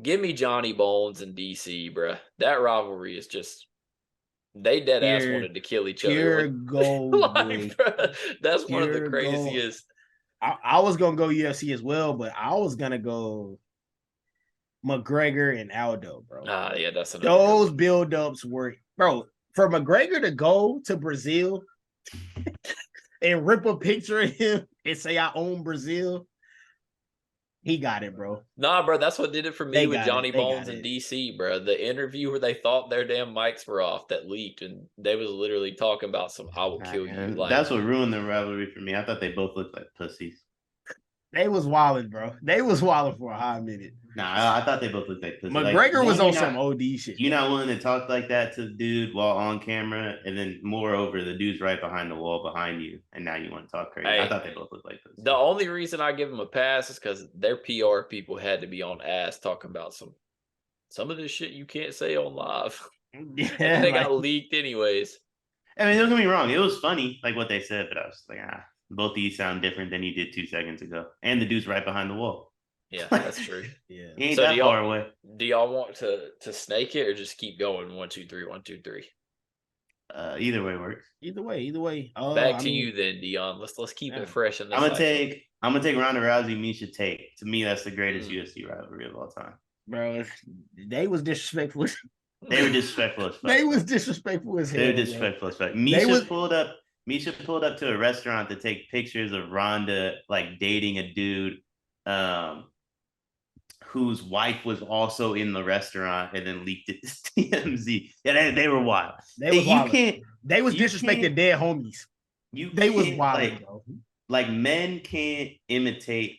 Give me Johnny Bones and DC, bruh. That rivalry is just they dead ass wanted to kill each other. Pure gold. Bruh, that's one of the craziest. I was gonna go UFC as well, but I was gonna go McGregor and Aldo, bro. Yeah, that's those build-ups were, bro. For McGregor to go to Brazil and rip a picture of him and say I own Brazil. He got it, bro. Nah, bro, that's what did it for me with Johnny Bones and DC, bro. The interview where they thought their damn mics were off that leaked, and they was literally talking about some "I will kill you." Like, that's what ruined the rivalry for me. I thought they both looked like pussies. They was wilding, bro. They was wilding for a hot minute. Nah, I thought they both looked like pussies. McGregor was on some OD shit. You're not willing to talk like that to the dude while on camera, and then moreover, the dude's right behind the wall behind you, and now you want to talk crazy. I thought they both looked like pussies. The only reason I give them a pass is because their PR people had to be on ass talking about some of this shit you can't say on live. Yeah, they got leaked anyways. I mean, don't get me wrong. It was funny, like what they said, but I was like, both of you sound different than you did 2 seconds ago. And the dude's right behind the wall. Yeah, that's true. Yeah. He ain't that far away. Do y'all want to snake it or just keep going? 1, 2, 3, 1, 2, 3. Either way works. Either way. Back to you then, Deion. Let's keep it fresh. In this I'm gonna take Ronda Rousey, Miesha Tate. To me, that's the greatest UFC rivalry of all time. Bro, they was disrespectful. They were disrespectful as fuck. They was disrespectful as hell. They were disrespectful as fuck. Misha pulled up to a restaurant to take pictures of Ronda like dating a dude whose wife was also in the restaurant and then leaked it to TMZ. Yeah, they were wild. They was disrespecting dead homies. They was wild, bro. Like men can't imitate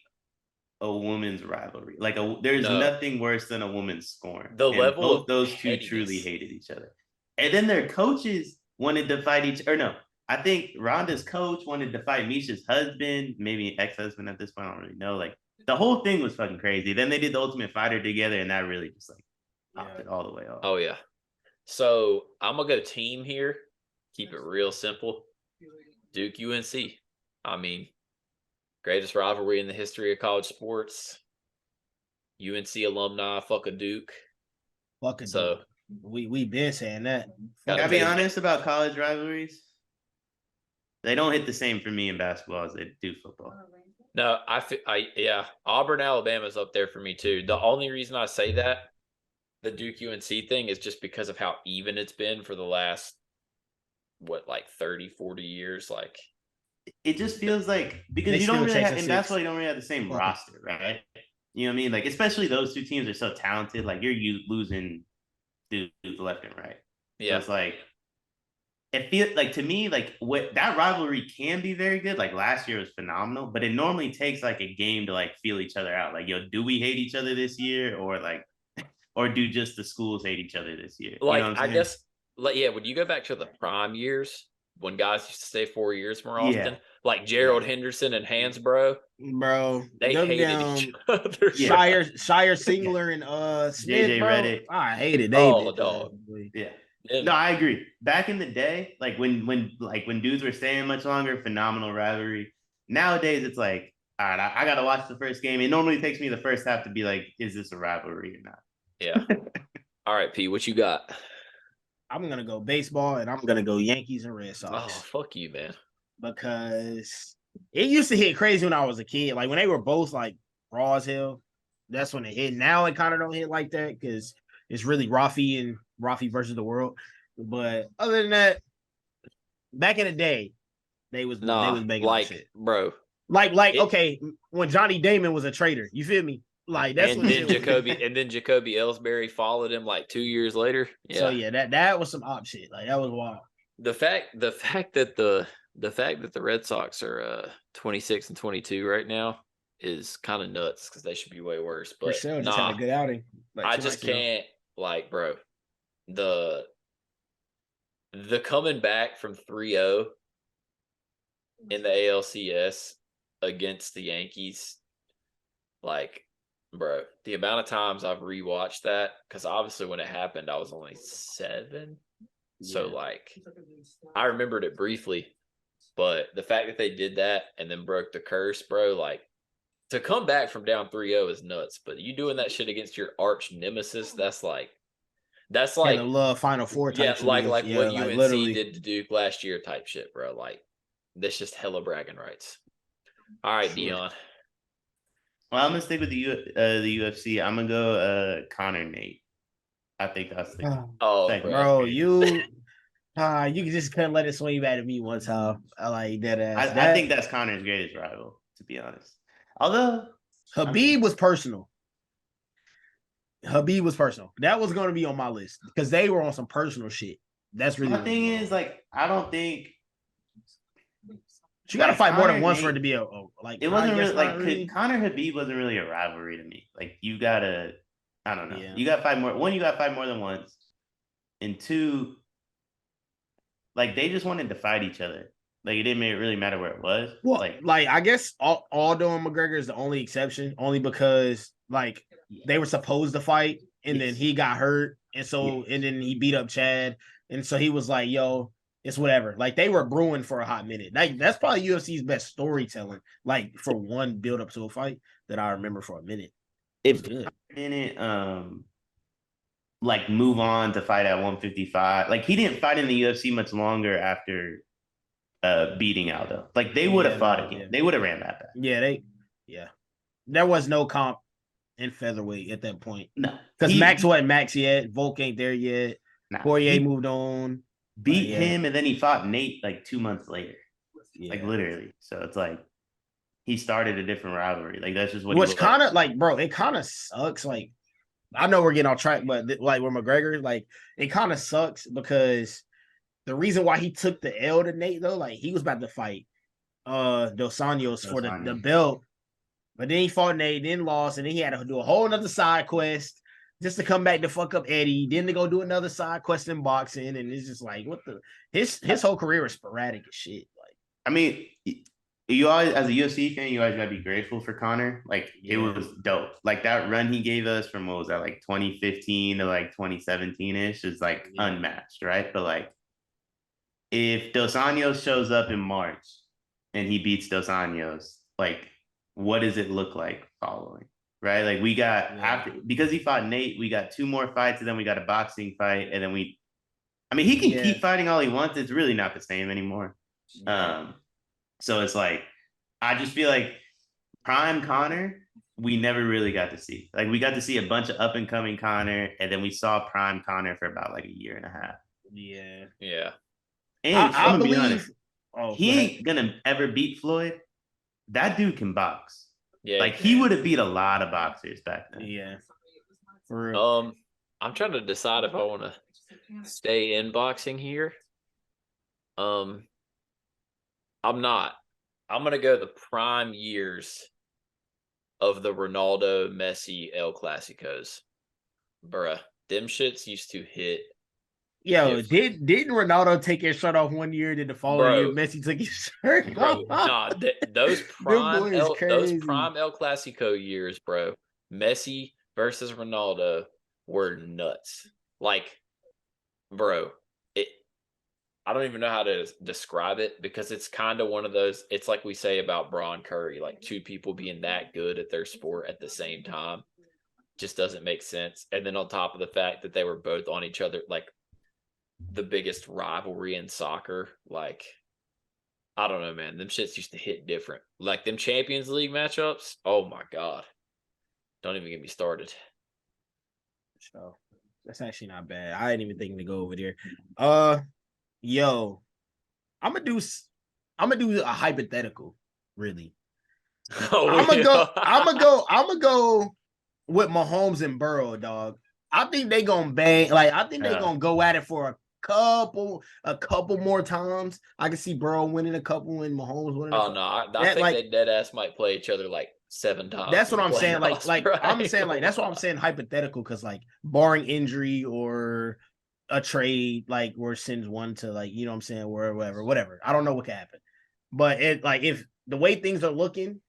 a woman's rivalry. Like there's nothing worse than a woman's scorn. The level of those two truly hated each other. And then their coaches wanted to fight I think Ronda's coach wanted to fight Misha's husband, maybe ex-husband at this point. I don't really know. Like the whole thing was fucking crazy. Then they did the Ultimate Fighter together, and that really just like popped it all the way off. Oh yeah. So I'm gonna go team here. Keep it real simple. Duke UNC. I mean, greatest rivalry in the history of college sports. UNC alumni, fuck a Duke. Fuck a Duke. We been saying that. Gotta be honest about college rivalries. They don't hit the same for me in basketball as they do football. No, Auburn, Alabama's up there for me too. The only reason I say that, the Duke UNC thing, is just because of how even it's been for the last, 30, 40 years. Like, it just feels like, because you don't really have, and that's why you don't really have the same roster, right? You know what I mean? Like, especially those two teams are so talented. Like, you're losing dudes left and right. Yeah. So it's like, it feels like, to me, like what that rivalry can be very good. Like last year was phenomenal, but it normally takes like a game to like feel each other out. Like, do we hate each other this year, or do just the schools hate each other this year? Like, I guess, when you go back to the prime years when guys used to stay 4 years more often, like Gerald Henderson and Hansbrough, they hated each other. Shire Singler and Smith, JJ Redick. I hated dog. Yeah. No, I agree. Back in the day, like when dudes were staying much longer, phenomenal rivalry. Nowadays, it's like, all right, I got to watch the first game. It normally takes me the first half to be like, is this a rivalry or not? Yeah. All right, P, what you got? I'm going to go baseball, and I'm going to go Yankees and Red Sox. Oh, fuck you, man. Because it used to hit crazy when I was a kid. Like, when they were both, like, raw as hell, that's when it hit. Now it kind of don't hit like that because it's really Rafi versus the world. But other than that, back in the day, they was making like shit. Bro, Okay, when Johnny Damon was a traitor, you feel me? Like that's and then Jacoby Ellsbury followed him like 2 years later. Yeah. So yeah, that was some op shit. Like that was wild. The fact that the Red Sox are 26 and 22 right now is kind of nuts because they should be way worse. But Purcell just had a good outing. Like I just can't bro. The coming back from 3-0 in the ALCS against the Yankees, like, bro, the amount of times I've rewatched that, because obviously when it happened, I was only 7. So, like, I remembered it briefly, but the fact that they did that and then broke the curse, bro, like, to come back from down 3-0 is nuts. But you doing that shit against your arch nemesis, that's like the love Final Four type shit. Like what like UNC literally did to Duke last year type shit, bro. Like, that's just hella bragging rights. All right, Deion. Well, I'm gonna stick with the UFC. I'm gonna go Connor Nate. I think that's the bro. You just couldn't let it swing back to me one time. I like that ass. I think that's Connor's greatest rival, to be honest. Although Habib was personal. That was going to be on my list because they were on some personal shit. That's really my thing is, like, I don't think you got to fight more than once for it to be like. It wasn't really like Connor Habib wasn't really a rivalry to me. Like, you gotta, I don't know. Yeah. You got to fight more. One, you got to fight more than once, and two, like, they just wanted to fight each other. Like, it didn't really matter where it was. Well, like I guess Aldo and McGregor is the only exception, only because like they were supposed to fight, and then he got hurt, and so and then he beat up Chad, and so he was like, "Yo, it's whatever." Like they were brewing for a hot minute. Like that's probably UFC's best storytelling. Like for one build up to a fight that I remember for a minute. It was good. Like move on to fight at 155. Like he didn't fight in the UFC much longer after beating Aldo. Like they would have fought again. Yeah. They would have ran that back. There was no comp in featherweight at that point. No. Because Max wasn't Max yet. Volk ain't there yet. Poirier moved on. Beat him, and then he fought Nate like 2 months later. Like literally. So it's like he started a different rivalry. Like that's just what. Which kind of like, bro, it kind of sucks. Like I know we're getting off track, but like with McGregor, like it kind of sucks because the reason why he took the L to Nate though, like he was about to fight Dos Anjos for the belt, but then he fought Nate, then lost, and then he had to do a whole other side quest just to come back to fuck up Eddie, then to go do another side quest in boxing, and it's just like what the his whole career is sporadic as shit. Like I mean, you always, as a UFC fan, you always gotta be grateful for Connor. Like it was dope. Like that run he gave us from what was that, like 2015 to like 2017-ish is like unmatched, right? But like if Dos Anjos shows up in March and he beats Dos Anjos, like what does it look like following? Right? Like we got after, because he fought Nate, we got 2 more fights, and then we got a boxing fight, and then he can keep fighting all he wants. It's really not the same anymore. So it's like, I just feel like prime Connor, we never really got to see. Like we got to see a bunch of up and coming Connor, and then we saw prime Connor for about like a year and a half. Yeah. And I'm gonna be honest, he ain't gonna ever beat Floyd. That dude can box. Yeah, like he would have beat a lot of boxers back then. Yeah, for real. I'm trying to decide if I want to stay in boxing here. I'm not. I'm gonna go the prime years of the Ronaldo, Messi, El Clasicos. Bruh, them shits used to hit. Yo, didn't Ronaldo take his shirt off one year? Did the following year Messi took his shirt off? Nah, those prime El Clasico years, bro. Messi versus Ronaldo were nuts. Like, bro, I don't even know how to describe it because it's kind of one of those. It's like we say about Bron Curry, like 2 people being that good at their sport at the same time, just doesn't make sense. And then on top of the fact that they were both on each other, like the biggest rivalry in soccer, like I don't know, man. Them shits used to hit different. Like them Champions League matchups. Oh my god! Don't even get me started. So that's actually not bad. I didn't even think to go over there. Yo, I'm gonna do a hypothetical, really. I'm gonna go with Mahomes and Burrow, dog. I think they gonna bang. Like I think they gonna go at it for a couple more times. I can see Burrow winning a couple and Mahomes winning. Oh no, I think they dead ass might play each other like 7 times. That's what I'm saying. Playoffs, Like bro. I'm saying, like that's what I'm saying. Hypothetical, because like barring injury or a trade, like where it sends one to like you know what I'm saying, whatever. I don't know what could happen, but it like if the way things are looking,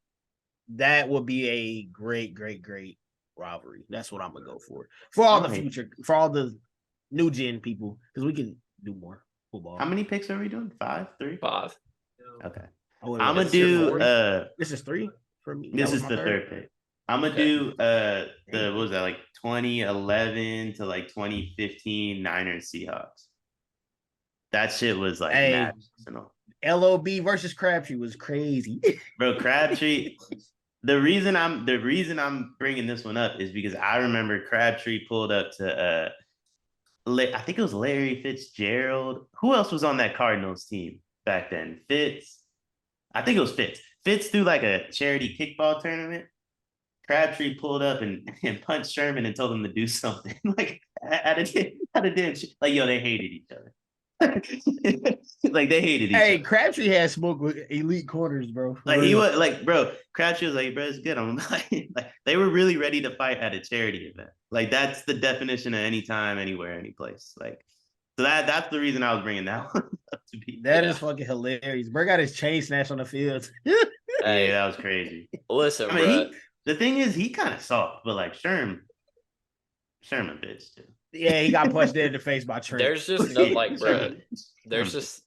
that would be a great rivalry. That's what I'm gonna go for all the future, for all the new gen people, because we can do more football. How many picks are we doing? 5, 3, 5. Okay. I'm gonna do. This is 3 for me. This is the third pick. I'm gonna do the what was that, like 2011 to like 2015 Niners Seahawks. That shit was like mad. LOB versus Crabtree was crazy, bro. Crabtree. The reason I'm bringing this one up is because I remember Crabtree pulled up to I think it was Larry Fitzgerald. Who else was on that Cardinals team back then? Fitz. I think it was Fitz. Fitz threw like a charity kickball tournament. Crabtree pulled up and punched Sherman and told him to do something. Like at a damn like yo, they hated each other. Like they hated each other. Hey, Crabtree had smoke with elite corners, bro. Like he was like, bro, Crabtree was like, bro, it's good. I'm like they were really ready to fight at a charity event. Like that's the definition of anytime, anywhere, any place. Like so that's the reason I was bringing that one up to be. That is fucking hilarious. Bro got his chain snatched on the field. Hey, that was crazy. Listen, I mean, the thing is, he kind of soft, but like Sherman bitch too. Yeah, he got punched in the face by Trent. There's just no like, bro. There's just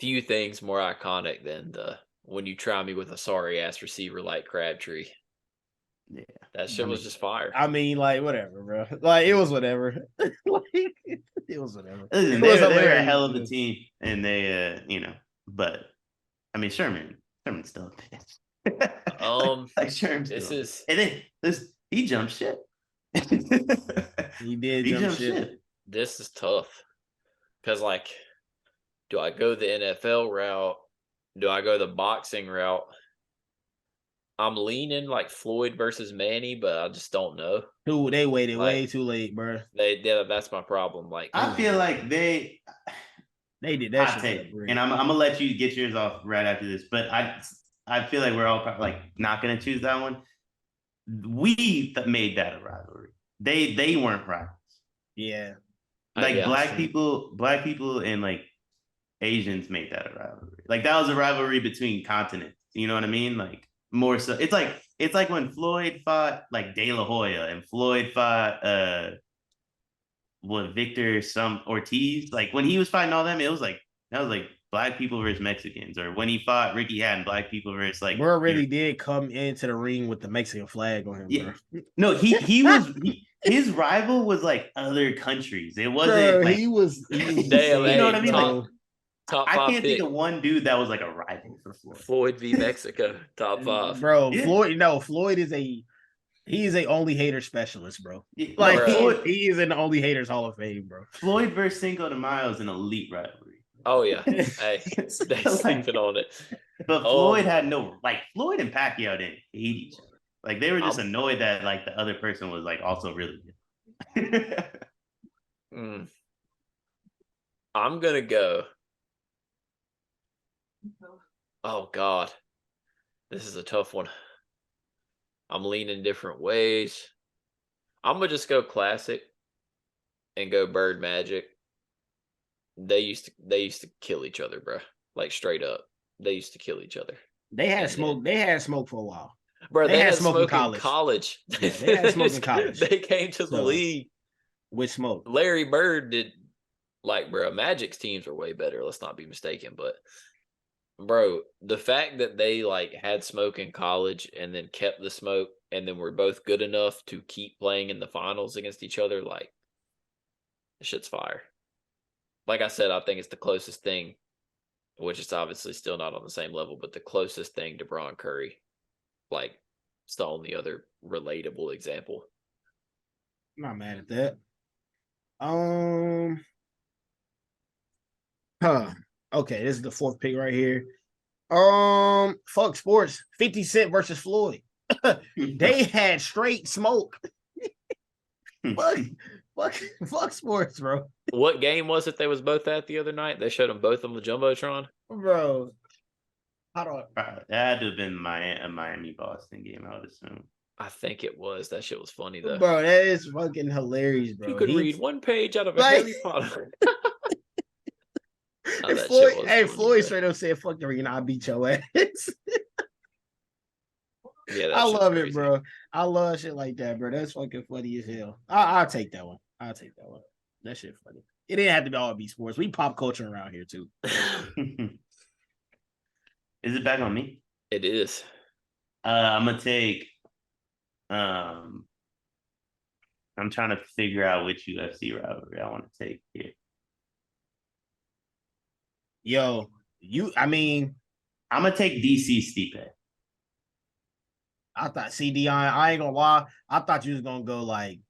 few things more iconic than when you try me with a sorry ass receiver like Crabtree. Yeah, that shit was just fire. I mean, like whatever, bro. Like it was whatever. Like it was whatever. Listen, they were a hell of a team, and they, but I mean, Sherman's still a bitch. Like Sherman's and then he jumped shit. He did jump shit. This is tough because, like, do I go the NFL route? Do I go the boxing route? I'm leaning like Floyd versus Manny, but I just don't know. Dude, they waited way too late, bro. That's my problem. Like, I feel like they did that shit. And I'm gonna let you get yours off right after this, but I feel like we're all like not gonna choose that one. We made that a rivalry. They weren't rivals. Yeah. Like black people and like Asians made that a rivalry. Like that was a rivalry between continents. You know what I mean? Like more so. It's like when Floyd fought like De La Hoya and Floyd fought Victor Ortiz. Like when he was fighting all them, it was like that was like black people versus Mexicans. Or when he fought Ricky Hatton, black people versus like bro really did come into the ring with the Mexican flag on him, yeah. Bro. No, he was his rival was like other countries. It wasn't like he was damn, you know what I mean? Like top I five can't think of one dude that was like a rival for Floyd. Floyd v Mexico, top 5. Bro, yeah. Floyd is a OnlyHater specialist, bro. Like he is in the OnlyHaters Hall of Fame, bro. Floyd versus Cinco de Mayo is an elite rivalry. Oh yeah. Hey, they sleeping on it. But Floyd had Floyd and Pacquiao didn't hate each other. Like they were just annoyed that like the other person was like also really good. I'm gonna go. Oh God, this is a tough one. I'm leaning different ways. I'm gonna just go classic and go Bird Magic. They used to kill each other, bro. Like straight up, they used to kill each other. They had smoke. They had smoke for a while. Bro, they had smoke in college. Yeah, they had smoke in college. They came to the league with smoke. Larry Bird did, like, bro, Magic's teams are way better. Let's not be mistaken. But, bro, the fact that they, like, had smoke in college and then kept the smoke and then were both good enough to keep playing in the finals against each other, like, this shit's fire. Like I said, I think it's the closest thing, which is obviously still not on the same level, but the closest thing to Bron Curry. Like, it's the only other relatable example. I'm not mad at that. Okay, this is the 4th pick right here. Fuck sports. 50 Cent versus Floyd. They had straight smoke. fuck sports, bro. What game was it they was both at the other night? They showed them both on the Jumbotron. Bro. How do That had to have been a Miami Boston game, I would assume. I think it was. That shit was funny though. Bro, that is fucking hilarious, bro. You could read one page out of a like- Harry Potter. Floyd straight up said, "Fuck the arena, I'll beat your ass." Yeah, I love it, bro. I love shit like that, bro. That's fucking funny as hell. I'll take that one. That shit funny. It didn't have to all be sports. We pop culture around here too. Is it back on me? It is. I'm gonna take. I'm trying to figure out which UFC rivalry I want to take here. Yo, I'm gonna take DC Stipe. I thought, Deion, I ain't gonna lie. I thought you was gonna go like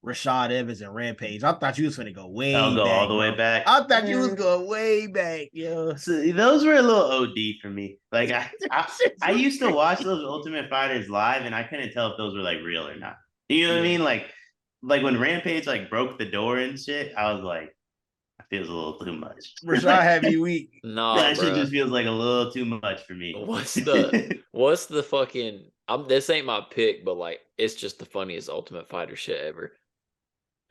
Rashad Evans and Rampage. I thought you was gonna go way I'll go back, all the way bro. back. I thought you was going way back, yo. So those were a little OD for me. Like I used to watch those Ultimate Fighters live, and I couldn't tell if those were like real or not. You know what I mean? Like when Rampage like broke the door and shit, I was like, I feels a little too much. Rashad had me weak. No, that bro. shit just feels like a little too much for me. What's the fucking? This ain't my pick, but like it's just the funniest Ultimate Fighter shit ever.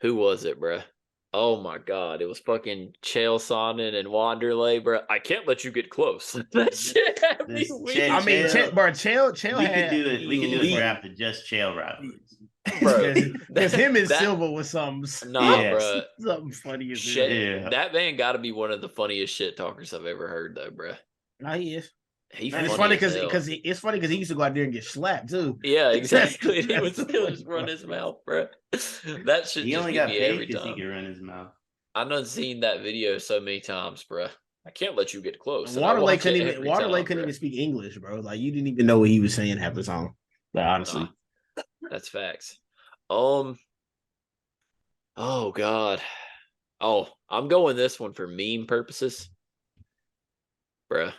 Who was it, bro? Oh my god, it was fucking Chael Sonnen and Wanderlei, bro. I can't let you get close. That shit had me weak. Chael We had could do it for after just Chael rivalries. Bro, because him and Silva was something. bro. Something funny as shit. Yeah. That man got to be one of the funniest shit talkers I've ever heard, though, bro. No, he is. And it's funny because he used to go out there and get slapped too. Yeah, exactly. He would still just run his mouth, bro. That shit He just only get got me paid every because he time. could run his mouth. I've done seen that video so many times, bro. I can't let you get close. Wanderlei couldn't even speak English, bro. Like you didn't even know what he was saying half the time. Like, honestly, that's facts. Oh god. Oh, I'm going this one for meme purposes, bruh.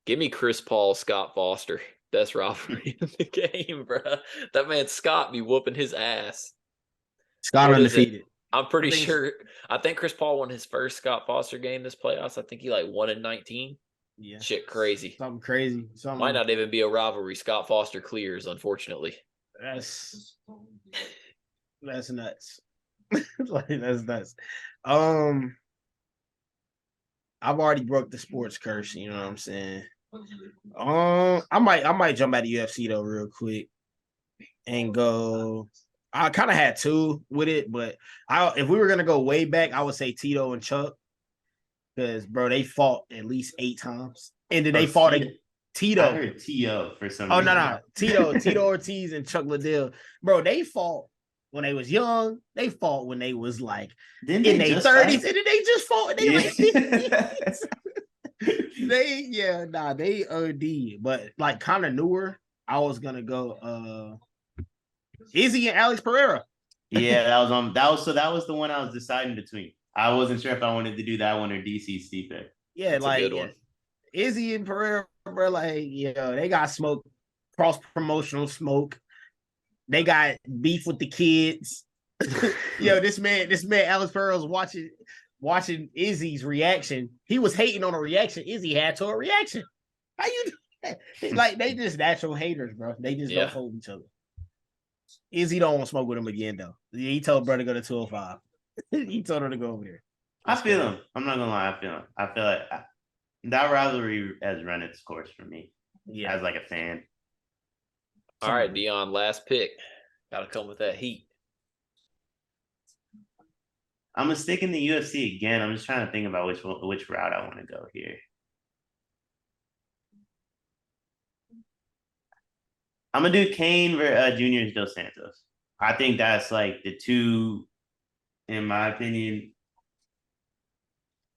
Give me Chris Paul, Scott Foster. Best rivalry in the game, bruh. That man Scott be whooping his ass. Scott undefeated. I'm pretty sure. I think Chris Paul won his first Scott Foster game this playoffs. I think he like won in 19. Yeah, shit, crazy. Something crazy. Might not even be a rivalry. Scott Foster clears, unfortunately. That's nuts. Like that's nuts. I've already broke the sports curse. You know what I'm saying? I might jump out of UFC though real quick and go. I kind of had two with it, but if we were gonna go way back, I would say Tito and Chuck, because bro, they fought at least 8 times, and then they fought Tito. I heard T.O. for some reason. No, Tito Ortiz and Chuck Liddell, bro. They fought when they was young. They fought when they was like in their 30s, and then they just fought. And they like they OD, but like kind of newer. I was gonna go Izzy and Alex Pereira. Yeah, that was the one I was deciding between. I wasn't sure if I wanted to do that one or DC Stipe. Yeah, that's like a good one. Izzy and Pereira, bro, like they got smoke, cross promotional smoke. They got beef with the kids. This man Alex Pereira was watching Izzy's reaction. He was hating on a reaction. Izzy had to a reaction. How you like they just natural haters, bro. They just don't hold each other. Izzy don't want to smoke with him again though. He told brother to go to 205. He told her to go over there. I feel him. I'm not gonna lie. I feel him. I feel like that rivalry has run its course for me. Yeah, as like a fan. All right, Deion, last pick. Gotta come with that heat. I'm gonna stick in the UFC again. I'm just trying to think about which route I want to go here. I'm gonna do Kane Junior Dos Santos. I think that's like the two, in my opinion.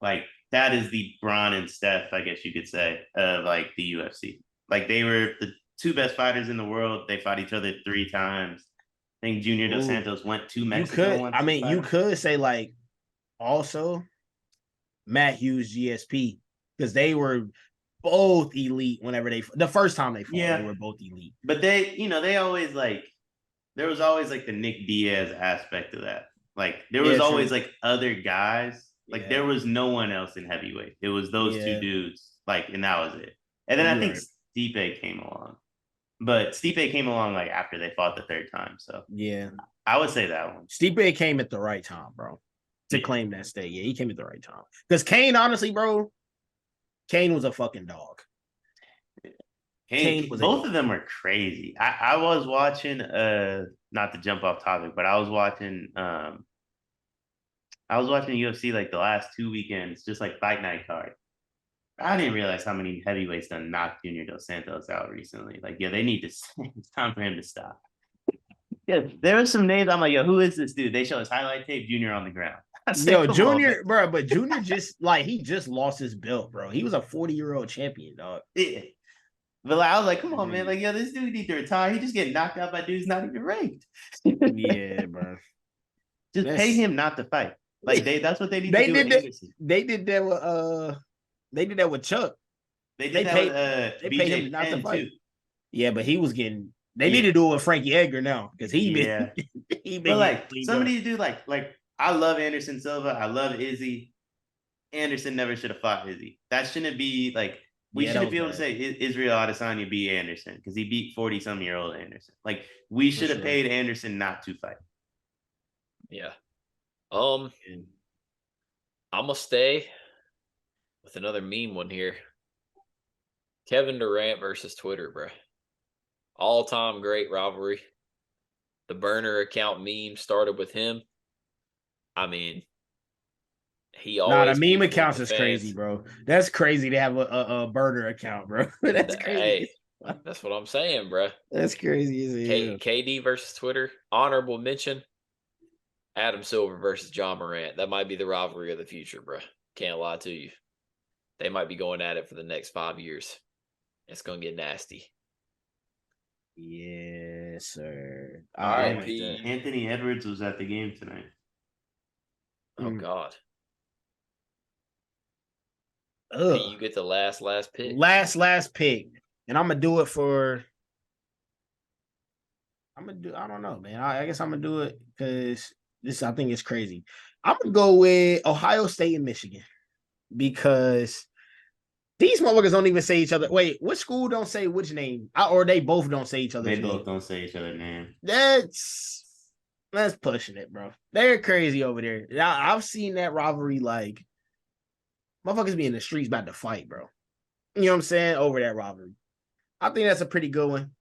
Like that is the Braun and Steph, I guess you could say, of like the UFC. Like they were the two best fighters in the world. They fought each other 3 times. I think Junior Dos Santos went to Mexico. You could say like also Matt Hughes GSP, because they were both elite whenever the first time they fought. Yeah. They were both elite. But they always like, there was always like the Nick Diaz aspect of that. Like there was always like other guys. Like there was no one else in heavyweight. It was those two dudes. Like, and that was it. And then I think Stipe came along. But Stipe came along like after they fought the third time. So yeah, I would say that one. Stipe came at the right time, bro, to claim that state. Yeah, he came at the right time. Because Kane, honestly, bro, Kane was a fucking dog. Kane was both of them are crazy. I was watching not to jump off topic, but I was watching UFC like the last 2 weekends, just like fight night card. I didn't realize how many heavyweights done knocked Junior Dos Santos out recently. Like, yeah, they need to. It's time for him to stop. Yeah, there were some names. I'm like, yo, who is this dude? They show his highlight tape. Junior on the ground. Yo, Junior, bro, but Junior he just lost his belt, bro. He was a 40-year-old champion, dog. Yeah. But like, I was like, come on, man. Like, yo, this dude need to retire. He just getting knocked out by dudes not even ranked. Yeah, bro. Just pay him not to fight. Like that's what they need to do. They did that with Chuck. They paid him not to fight. Too. Yeah, but he was getting. They need to do it with Frankie Edgar now because he been. But like somebody to do like I love Anderson Silva. I love Izzy. Anderson never should have fought Izzy. That shouldn't be like. We shouldn't be able to say Israel Adesanya beat Anderson because he beat 40-some-year-old Anderson. Like we should have paid Anderson not to fight. Yeah. I'm gonna stay with another meme one here. Kevin Durant versus Twitter, bro. All-time great rivalry. The burner account meme started with him. I mean, he always. The meme accounts is crazy, bro. That's crazy to have a burner account, bro. That's crazy. Hey, that's what I'm saying, bro. That's crazy. KD versus Twitter. Honorable mention. Adam Silver versus John Morant. That might be the rivalry of the future, bro. Can't lie to you. They might be going at it for the next 5 years. It's going to get nasty. Yes, sir. All right, Anthony Edwards was at the game tonight. Oh, God. Hey, you get the last pick. Last pick. And I'm going to do it for... I don't know, man. I guess I'm going to do it because... I think it's crazy. I'm gonna go with Ohio State and Michigan because these motherfuckers don't even say each other. Wait, which school don't say which name? Or they both don't say each other's name? They both don't say each other's name. That's pushing it, bro. They're crazy over there. I've seen that rivalry like motherfuckers be in the streets about to fight, bro. You know what I'm saying? Over that rivalry. I think that's a pretty good one,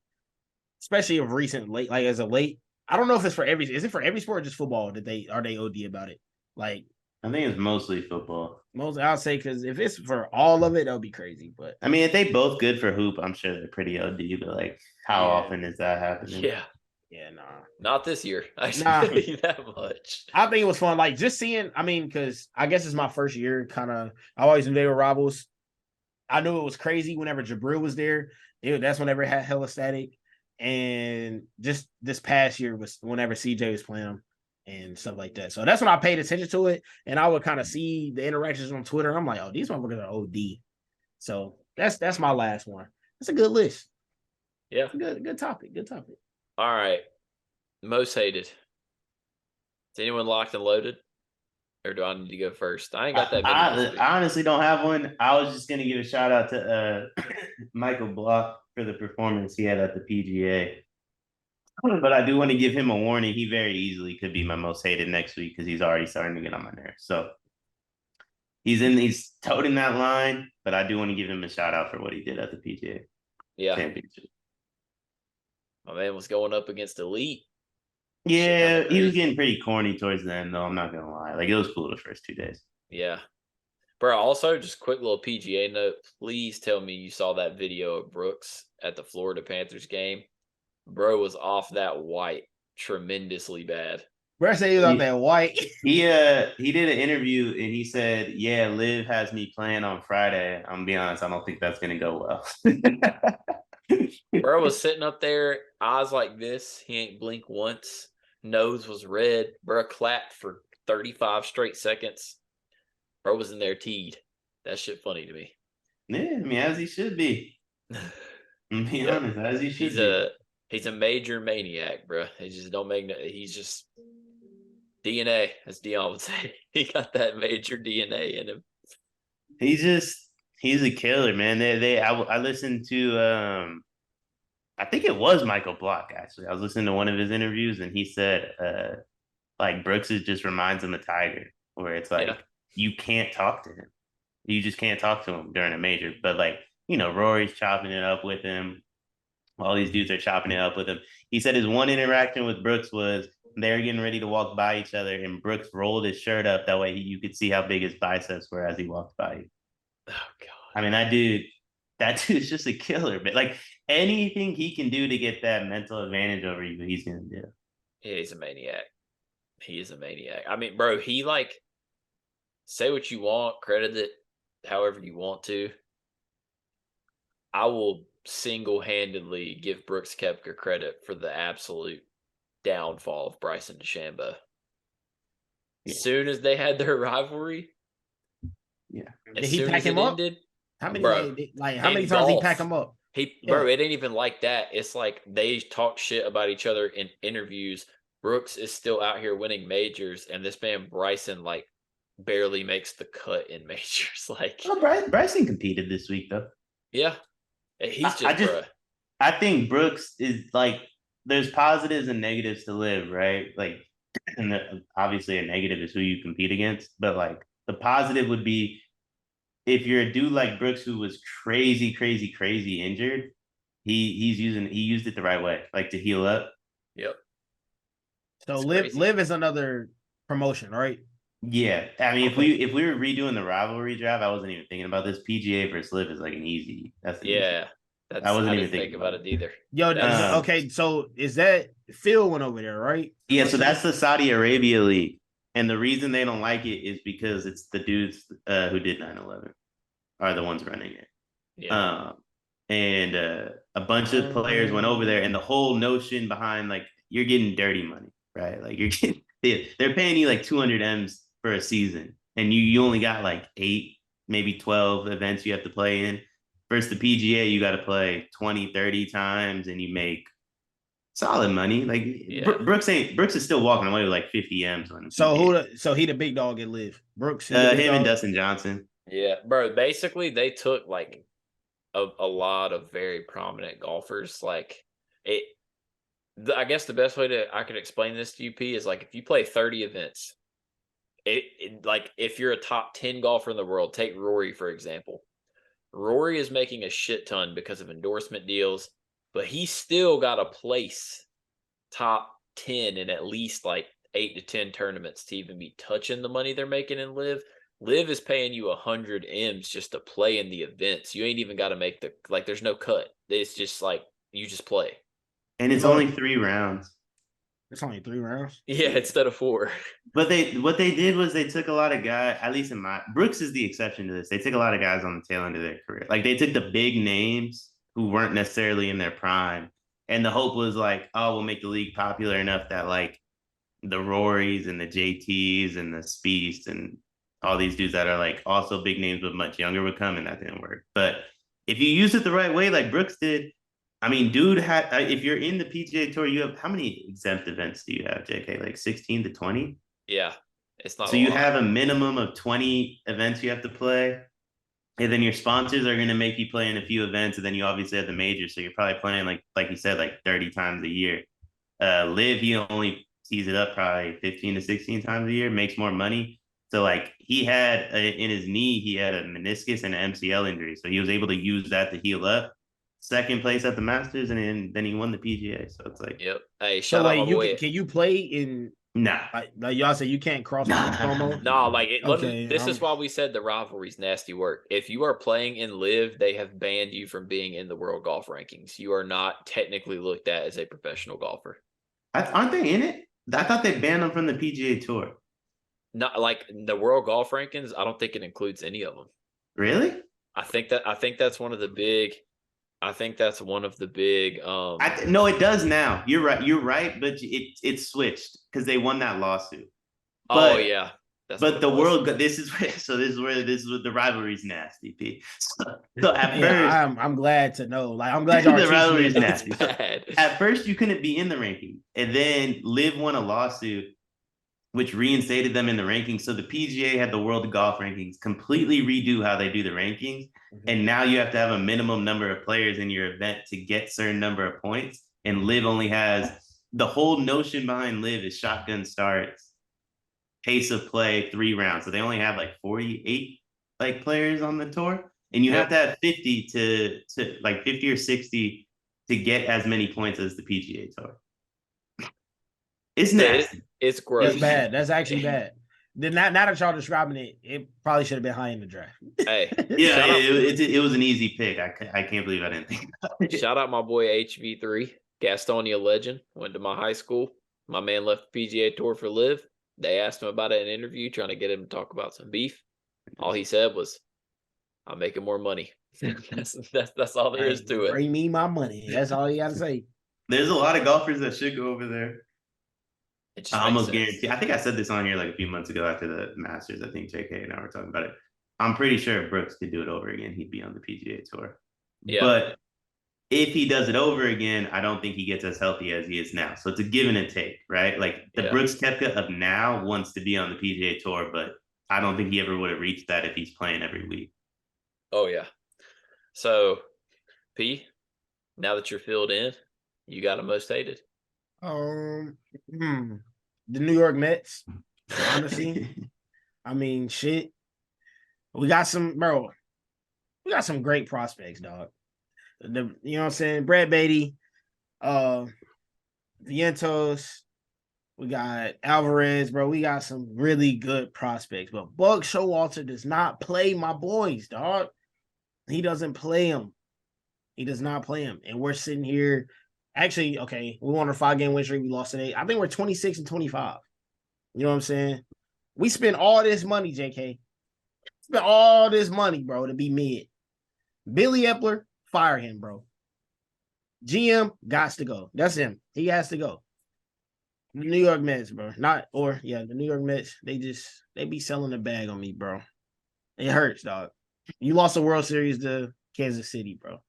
especially of recent late, like as a late. I don't know if it's for every. Is it for every sport or just football? Are they OD about it? Like, I think it's mostly football. Mostly, I'll say because if it's for all of it, that'll be crazy. But I mean, if they both good for hoop, I'm sure they're pretty OD. But like, how often is that happening? Yeah, nah, not this year. I tell you that much. I think it was fun. Like just seeing. I mean, because I guess it's my first year. Kind of, I always knew they were rivals. I knew it was crazy whenever Jabril was there. That's whenever it had hella static. And just this past year was whenever CJ was playing them and stuff like that. So that's when I paid attention to it. And I would kind of see the interactions on Twitter. I'm like, oh, these motherfuckers are OD. So that's my last one. That's a good list. Yeah. Good topic. Good topic. All right. Most hated. Is anyone locked and loaded? Or do I need to go first? I ain't got that many. I honestly don't have one. I was just going to give a shout out to Michael Block for the performance he had at the PGA. But I do want to give him a warning. He very easily could be my most hated next week because he's already starting to get on my nerves. So he's toting that line, but I do want to give him a shout out for what he did at the PGA Championship. My man was going up against Elite. Yeah, he was getting pretty corny towards the end, though. I'm not gonna lie. Like it was cool the first 2 days. Yeah, bro. Also, just quick little PGA note. Please tell me you saw that video of Brooks at the Florida Panthers game. Bro was off that white tremendously bad. Bro said he was off that white. He did an interview and he said, "Yeah, Liv has me playing on Friday. I'm gonna be honest, I don't think that's gonna go well." Bro was sitting up there, eyes like this. He ain't blink once. Nose was red. Bro clapped for 35 straight seconds. Bro was in there teed. That shit funny to me. Yeah, I mean, as he should be. I'm being Yep. honest, as he should He's be. a major maniac, bro. He just don't make. He's just DNA, as Deion would say. He got that major DNA in him. He's a killer, man. I listened to I think it was Michael Block actually. I was listening to one of his interviews and he said like Brooks just reminds him of Tiger, where it's like Yeah. you can't talk to him. You just can't talk to him during a major. But like, Rory's chopping it up with him. All these dudes are chopping it up with him. He said his one interaction with Brooks was they're getting ready to walk by each other, and Brooks rolled his shirt up. That way you could see how big his biceps were as he walked by you. Oh God. I mean, that dude's just a killer. But like anything he can do to get that mental advantage over you, he's gonna do. Yeah, he's a maniac. He is a maniac. I mean, bro, he like say what you want, credit it however you want to. I will single-handedly give Brooks Koepka credit for the absolute downfall of Bryson DeChambeau. Yeah. As soon as they had their rivalry, Yeah. Did he pack him up? ended, How many bro, how many times did he pack him up? Bro, it ain't even like that. It's like they talk shit about each other in interviews. Brooks is still out here winning majors, and this man Bryson like barely makes the cut in majors. Like, Bryson competed this week though. yeah, he's just, I think Brooks is like there's positives and negatives to live, right? Like, and obviously a negative is who you compete against, but like the positive would be if you're a dude like Brooks who was crazy injured, he used it the right way, like to heal up. Yep. So live is another promotion, right? Yeah, I mean, if we were redoing the rivalry draft, I wasn't even thinking about this. PGA versus live is like an easy. That's yeah. Easy. I wasn't even thinking about it either. Yo, okay, so is that Phil went over there, right? Yeah, so that's the Saudi Arabia League, and the reason they don't like it is because it's the dudes who did 9/11 are the ones running it. Yeah. And a bunch of players went over there, and the whole notion behind like you're getting dirty money, right? Like you're getting they're paying you like 200 M's for a season, and you only got like 8, maybe 12 events you have to play in. Versus the PGA, you got to play 20, 30 times, and you make solid money. Like Brooks is still walking away with like 50 M's on him. So he the big dog at live. Brooks, him and Dustin Johnson. Yeah, bro. Basically, they took like a lot of very prominent golfers. Like it. I guess the best way I could explain this to you, P, is like if you play 30 events, it like if you're a top 10 golfer in the world, take Rory for example. Rory is making a shit ton because of endorsement deals, but he still got a place top 10 in at least like 8 to 10 tournaments to even be touching the money they're making in live. Live is paying you 100 M's just to play in the events. You ain't even got to make there's no cut. It's just like you just play. And it's only 3 rounds. It's only 3 rounds. Yeah, instead of 4. But what they did was they took a lot of guys, at least Brooks is the exception to this. They took a lot of guys on the tail end of their career. Like they took the big names who weren't necessarily in their prime. And the hope was like, oh, we'll make the league popular enough that like the Rorys and the JTs and the Spieths and all these dudes that are like also big names but much younger would come, and that didn't work. But if you use it the right way, like Brooks did, I mean, dude, if you're in the PGA Tour, you have how many exempt events do you have, JK? Like 16 to 20? Yeah, it's not. So you have a minimum of 20 events you have to play, and then your sponsors are going to make you play in a few events, and then you obviously have the majors. So you're probably playing like you said, like 30 times a year. Live, he only sees it up probably 15 to 16 times a year, makes more money. So like he had in his knee, he had a meniscus and an MCL injury, so he was able to use that to heal up. Second place at the Masters, and then he won the PGA. So it's like, yep. Hey, shout out my boy. Can you play in? Nah, like y'all say you can't cross promo. No, like this is why we said the rivalry's nasty work. If you are playing in live, they have banned you from being in the world golf rankings. You are not technically looked at as a professional golfer. Aren't they in it? I thought they banned them from the PGA Tour. Not like the world golf rankings. I don't think it includes any of them. Really? I think that's one of the big. I think that's one of the big. No, it does now. You're right, but it switched because they won that lawsuit. Oh yeah. That's But what the it was. world, this is where the rivalry's nasty, P. So at Yeah, first, I'm glad to know. Like, I'm glad y'all are the teaching me rivalry's enough. nasty. So bad. at first, you couldn't be in the ranking, and then Liv won a lawsuit which reinstated them in the rankings. So the PGA had the World Golf Rankings completely redo how they do the rankings, and now you have to have a minimum number of players in your event to get certain number of points. And Liv only has the whole notion behind Liv is shotgun starts, pace of play, 3 rounds. So they only have like 48 like players on the tour, and you have to have 50 to like 50 or 60 to get as many points as the PGA Tour. It's nasty. It's gross. That's bad. That's actually bad. Then now that y'all describing it, it probably should have been high in the draft. Hey, Yeah, it was an easy pick. I can't believe I didn't think about it. shout out my boy HV3, Gastonia legend. Went to my high school. My man left the PGA Tour for Live. They asked him about it in an interview, trying to get him to talk about some beef. All he said was, "I'm making more money." that's all there is to it. Bring me my money. That's all you got to say. There's a lot of golfers that should go over there. It just I makes almost sense. guarantee. I think I said this on here like a few months ago after the Masters. I think JK and I were talking about it. I'm pretty sure if Brooks could do it over again, he'd be on the PGA Tour. Yeah. But if he does it over again, I don't think he gets as healthy as he is now. So it's a give and a take, right? Like the Brooks Koepka of now wants to be on the PGA Tour, but I don't think he ever would have reached that if he's playing every week. Oh yeah. So, P, now that you're filled in, you got a most hated. The New York Mets. Honestly, I mean, shit. We got some great prospects, dog. You know what I'm saying? Brad Beatty, Vientos. We got Alvarez, bro. We got some really good prospects. But Buck Showalter does not play my boys, dog. He doesn't play them. He does not play them. And we're sitting here. Actually, okay, we won a 5-game win streak. We lost today. I think we're 26 and 25. You know what I'm saying? We spent all this money, JK. Spent all this money, bro, to be mid. Billy Epler, fire him, bro. GM gots to go. That's him. He has to go. The New York Mets, bro. The New York Mets, they be selling the bag on me, bro. It hurts, dog. You lost the World Series to Kansas City, bro.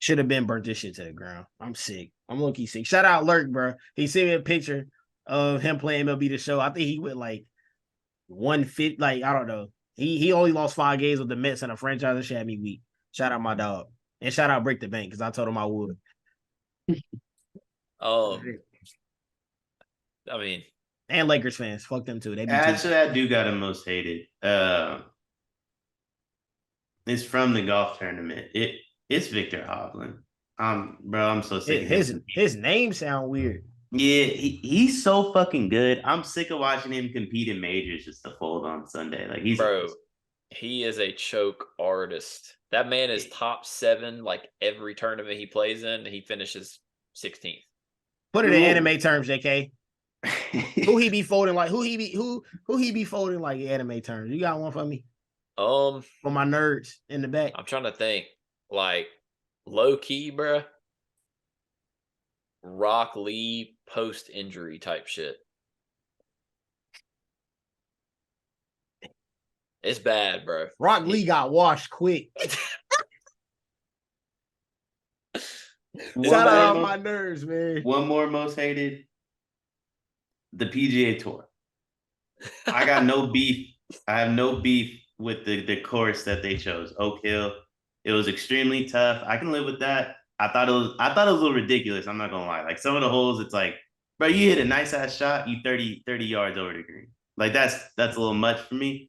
Should have been burnt this shit to the ground. I'm sick. I'm low-key sick. Shout out Lurk, bro. He sent me a picture of him playing MLB The Show. I think he went like 150, like, I don't know. He only lost 5 games with the Mets and a franchise that should have me weak. Shout out my dog. And shout out Break the Bank, because I told him I would. I mean, and Lakers fans. Fuck them too. They be Actually, I do got him most hated. It's from the golf tournament. It's Victor Hovland. Bro, I'm so sick of his name sound weird. Yeah, he's so fucking good. I'm sick of watching him compete in majors just to fold on Sunday. Like he is a choke artist. That man is top 7 like every tournament he plays in. He finishes 16th. Put it in anime terms, JK. Who he be folding like? Who he be folding like in anime terms? You got one for me? For my nerds in the back. I'm trying to think. Like low key, bruh. Rock Lee post injury type shit. It's bad, bro. Rock Lee got washed quick. Shout out my nerves, man. One more most hated. The PGA Tour. I got no beef. I have no beef with the course that they chose. Oak Hill. It was extremely tough. I can live with that. I thought it was a little ridiculous. I'm not gonna lie. Like some of the holes, it's like, bro, you hit a nice ass shot, you 30 yards over the green. Like that's a little much for me.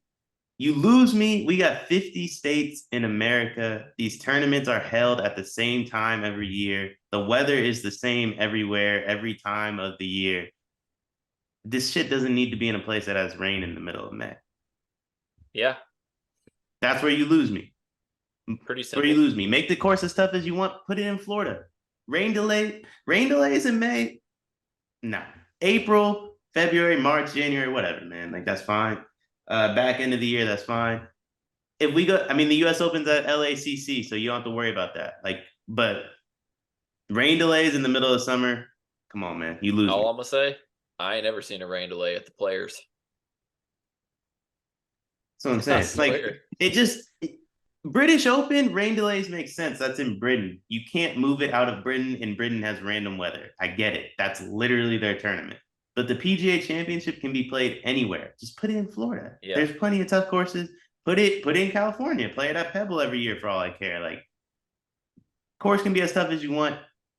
You lose me. We got 50 states in America. These tournaments are held at the same time every year. The weather is the same everywhere, every time of the year. This shit doesn't need to be in a place that has rain in the middle of May. Yeah. That's where you lose me. Pretty simple. Where you lose me. Make the course as tough as you want. Put it in Florida. Rain delays in May. No. April, February, March, January, whatever, man. Like that's fine. Back end of the year, that's fine. If we go, I mean, the U.S. Open's at LACC, so you don't have to worry about that. Like, but rain delays in the middle of summer. Come on, man. You lose. All I'm gonna say, I ain't ever seen a rain delay at the Players. That's what I'm saying. Like British Open rain delays make sense. That's in Britain. You can't move it out of Britain, and Britain has random weather. I get it. That's literally their tournament. But the PGA Championship can be played anywhere. Just put it in Florida. Yeah. There's plenty of tough courses. Put it in California. Play it at Pebble every year for all I care. Like, course can be as tough as you want.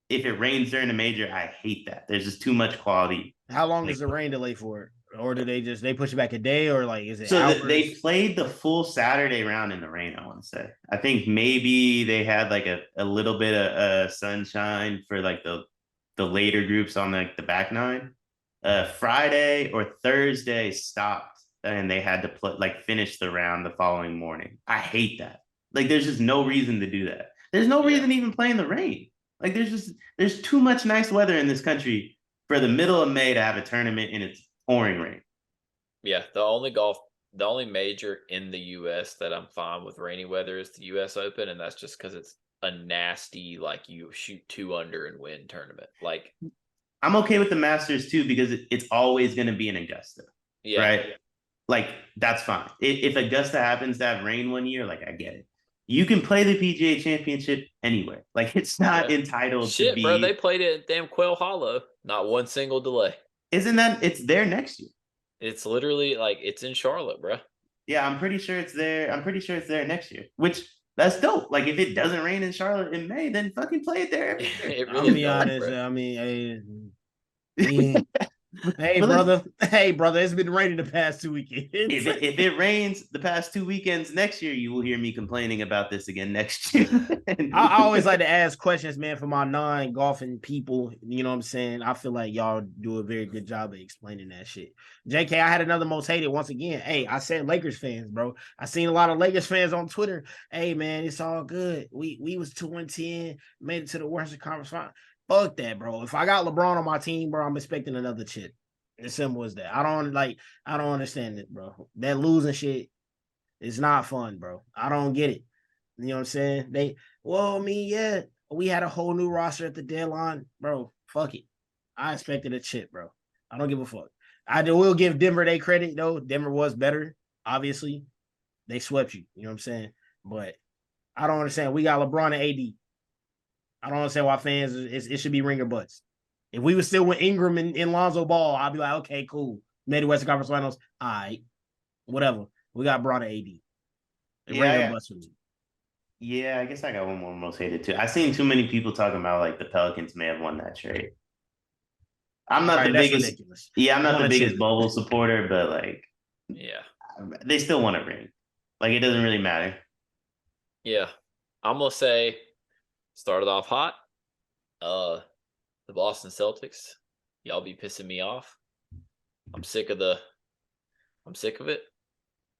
If it rains during a major, I hate that. There's just too much quality. How long is the rain delay for it? Or do they push it back a day, or like is it so hours? They played the full Saturday round in the rain, I want to say. I think maybe they had like a little bit of sunshine for like the later groups on like the back nine. Friday or Thursday stopped, and they had to finish the round the following morning. I hate that. Like, there's just no reason to do that. There's no reason to even play in the rain. Like, there's too much nice weather in this country for the middle of May to have a tournament and it's pouring rain. Yeah, the only major in the US that I'm fine with rainy weather is the US Open, and that's just because it's a nasty, like, you shoot 2 under and win tournament. Like, I'm okay with the Masters too, because it's always going to be in Augusta. Yeah. Right? Like, that's fine. If Augusta happens to have rain one year, like, I get it. You can play the PGA Championship anywhere. Like, it's not entitled to be. Bro, they played it at damn Quail Hollow. Not one single delay. Isn't that, it's there next year? It's literally like, it's in Charlotte, bro. Yeah, I'm pretty sure it's there. I'm pretty sure it's there next year, which that's dope. Like, if it doesn't rain in Charlotte in May, then fucking play it there every year. It really I'll be honest. Bro. I mean, hey, brother. Hey, brother. It's been raining the past 2 weekends. If it rains the past 2 weekends next year, you will hear me complaining about this again next year. I always like to ask questions, man, for my non-golfing people. You know what I'm saying? I feel like y'all do a very good job of explaining that shit. JK, I had another most hated once again. Hey, I said Lakers fans, bro. I seen a lot of Lakers fans on Twitter. Hey, man, it's all good. We was 2-10, made it to the Western Conference Final. Fuck that, bro. If I got LeBron on my team, bro, I'm expecting another chip. As simple as that. I don't understand it, bro. That losing shit is not fun, bro. I don't get it. You know what I'm saying? We had a whole new roster at the deadline, bro. Fuck it. I expected a chip, bro. I don't give a fuck. I will give Denver their credit, though. Denver was better, obviously. They swept you. You know what I'm saying? But I don't understand. We got LeBron and AD. I don't understand why fans, it should be ringer butts. If we were still with Ingram and Lonzo Ball, I'd be like, okay, cool. Made the Western Conference Finals. All right. Whatever. We got Braun and AD. Ringer butts for me. Yeah, I guess I got one more most hated too. I've seen too many people talking about like the Pelicans may have won that trade. I'm not the biggest. Ridiculous. Yeah, I'm not the biggest bubble supporter, but like, yeah, they still want a ring. Like, it doesn't really matter. Yeah, I'm gonna say started off hot. The Boston Celtics, y'all be pissing me off. I'm sick of it.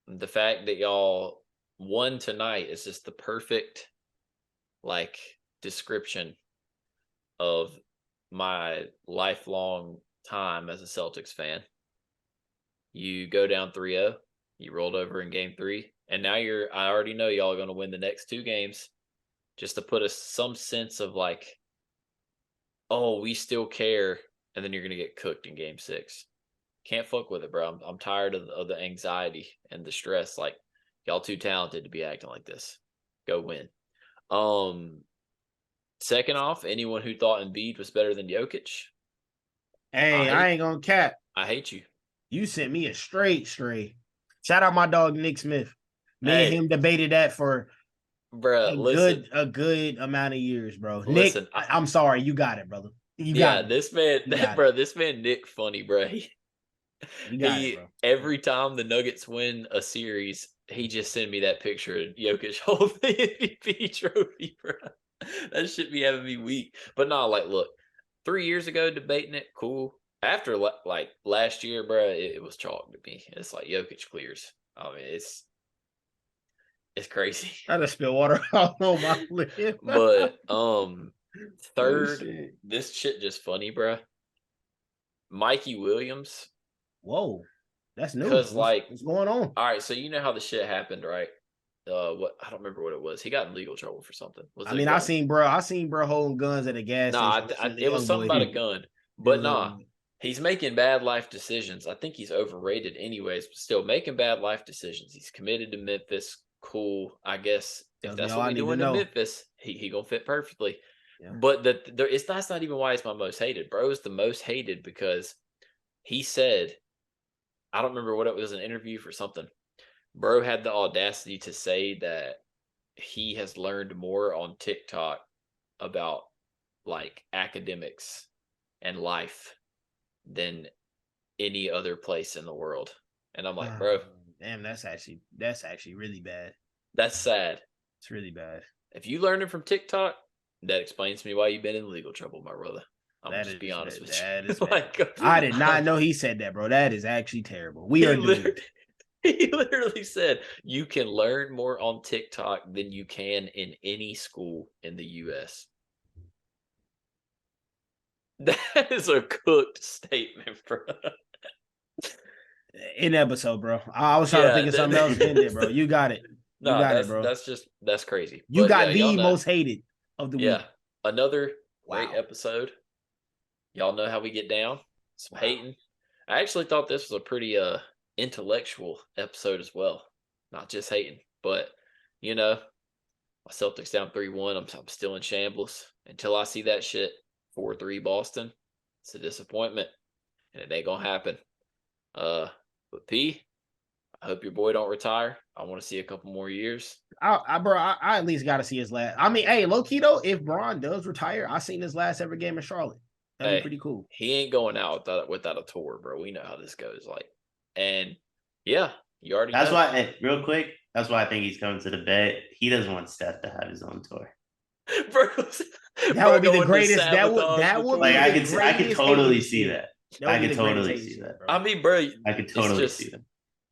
The fact that y'all won tonight is just the perfect, like, description of my lifelong time as a Celtics fan. You go down 3-0, you rolled over in game 3, and now I already know y'all are going to win the next 2 games just to put some sense of like, oh, we still care, and then you're going to get cooked in game 6. Can't fuck with it, bro. I'm tired of the anxiety and the stress. Like, y'all too talented to be acting like this. Go win. Second off, anyone who thought Embiid was better than Jokic. Hey, I ain't gonna cap. I hate you. You sent me a straight. Shout out my dog Nick Smith. Me and him debated that for a good amount of years, bro. Listen, Nick, I'm sorry, you got it, brother. You got it. This man, this man Nick funny, bro. Every time the Nuggets win a series, he just send me that picture of Jokic holding the MVP trophy, bro. That shit be having me weak. But no, like, look, 3 years ago debating it, cool. After like last year, bro, it was chalk to me. It's like Jokic clears. I mean, it's crazy. I just spill water all on my lip. But third, this shit just funny, bro. Mikey Williams. Whoa, that's new. Because what's going on? All right, so you know how the shit happened, right? What I don't remember what it was. He got in legal trouble for something. I seen bro holding guns at a gas station. It was something about a gun. But He's making bad life decisions. I think he's overrated anyways, but still making bad life decisions. He's committed to Memphis. Cool. I guess if Tells me that's all what I we need do to in know. Memphis, he gonna fit perfectly. Yeah. But that's not even why he's my most hated. Bro is the most hated because he said, I don't remember what it was, an interview for something. Bro had the audacity to say that he has learned more on TikTok about like academics and life than any other place in the world. And I'm like, bro, damn, that's actually really bad. that's sad. It's really bad. If you learned it from TikTok, that explains to me why you've been in legal trouble, my brother. I'm That just is- be honest with that you. is bad. Like, I did not know he said that, bro. That is actually terrible. We are doomed. He literally said you can learn more on TikTok than you can in any school in the US. That is a cooked statement, bro. In episode, bro. I was trying to think of something else in there, bro. You got it. You No, got it, bro. that's crazy. You But got yeah, the y'all know- most hated of the week. Another great Wow. episode. Y'all know how we get down. Some hating. I actually thought this was a pretty intellectual episode as well. Not just hating, but you know, my Celtics down 3-1. I'm still in shambles until I see that shit 4-3 Boston. It's a disappointment, and it ain't gonna happen. But P, I hope your boy don't retire. I want to see a couple more years. I at least got to see his last. I mean, hey, low key though, if Bron does retire, I seen his last ever game in Charlotte. That'd be pretty cool. He ain't going out without a tour, bro. We know how this goes. Like, and yeah, you already. That's know. why, real quick, that's why I think he's coming to the bet. He doesn't want Steph to have his own tour. Bro, That would be the greatest. That would Like be I the could greatest totally hating see shit. that. That would I be could the greatest totally hating see shit, that. bro. I mean, bro, I could totally see that.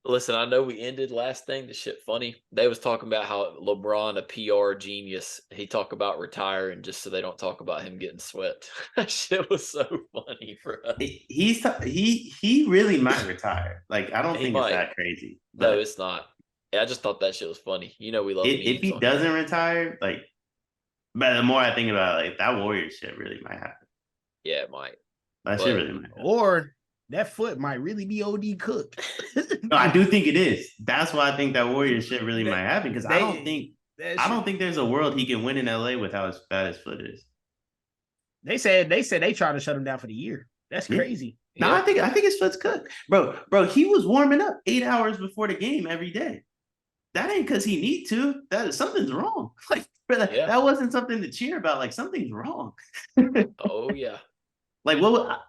Listen, I know we ended last thing. The shit funny. They was talking about how LeBron, a PR genius, he talk about retiring just so they don't talk about him getting swept. That shit was so funny, bro. He really might retire. Like I don't He think might. it's that crazy. No, But it's not. I just thought that shit was funny. You know, we love if he memes on doesn't here. retire, like, but the more I think about it, like that Warriors shit really might happen. Yeah, it might. That shit really might happen. Or that foot might really be OD cooked. No, I do think it is. That's why I think that Warriors shit really might happen because I don't think there's a world he can win in LA with how bad his foot is. They said they tried to shut him down for the year. That's crazy. No, I think his foot's cooked. Bro, he was warming up 8 hours before the game every day. That ain't because he need to. Something's wrong. Like, bro, that wasn't something to cheer about. Like, something's wrong. Oh yeah. Like,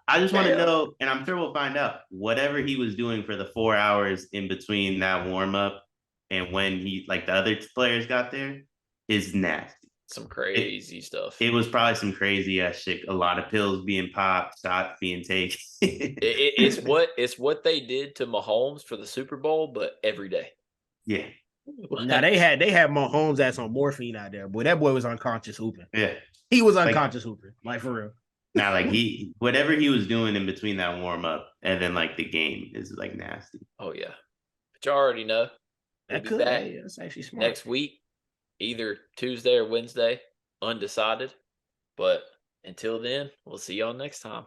I just want to know, and I'm sure we'll find out. Whatever he was doing for the 4 hours in between that warm up and when the other players got there is nasty. Some crazy stuff. It was probably some crazy ass shit. A lot of pills being popped, shots being taken. It's what they did to Mahomes for the Super Bowl, but every day. Yeah. Now they had Mahomes ass on morphine out there. Boy, that boy was unconscious hooping. Yeah. He was unconscious hooping. Like for real. Now, like whatever he was doing in between that warm up and then like the game is like nasty. Oh yeah, but you already know. That We'll be back that's actually smart. next week, either Tuesday or Wednesday, undecided. But until then, we'll see y'all next time.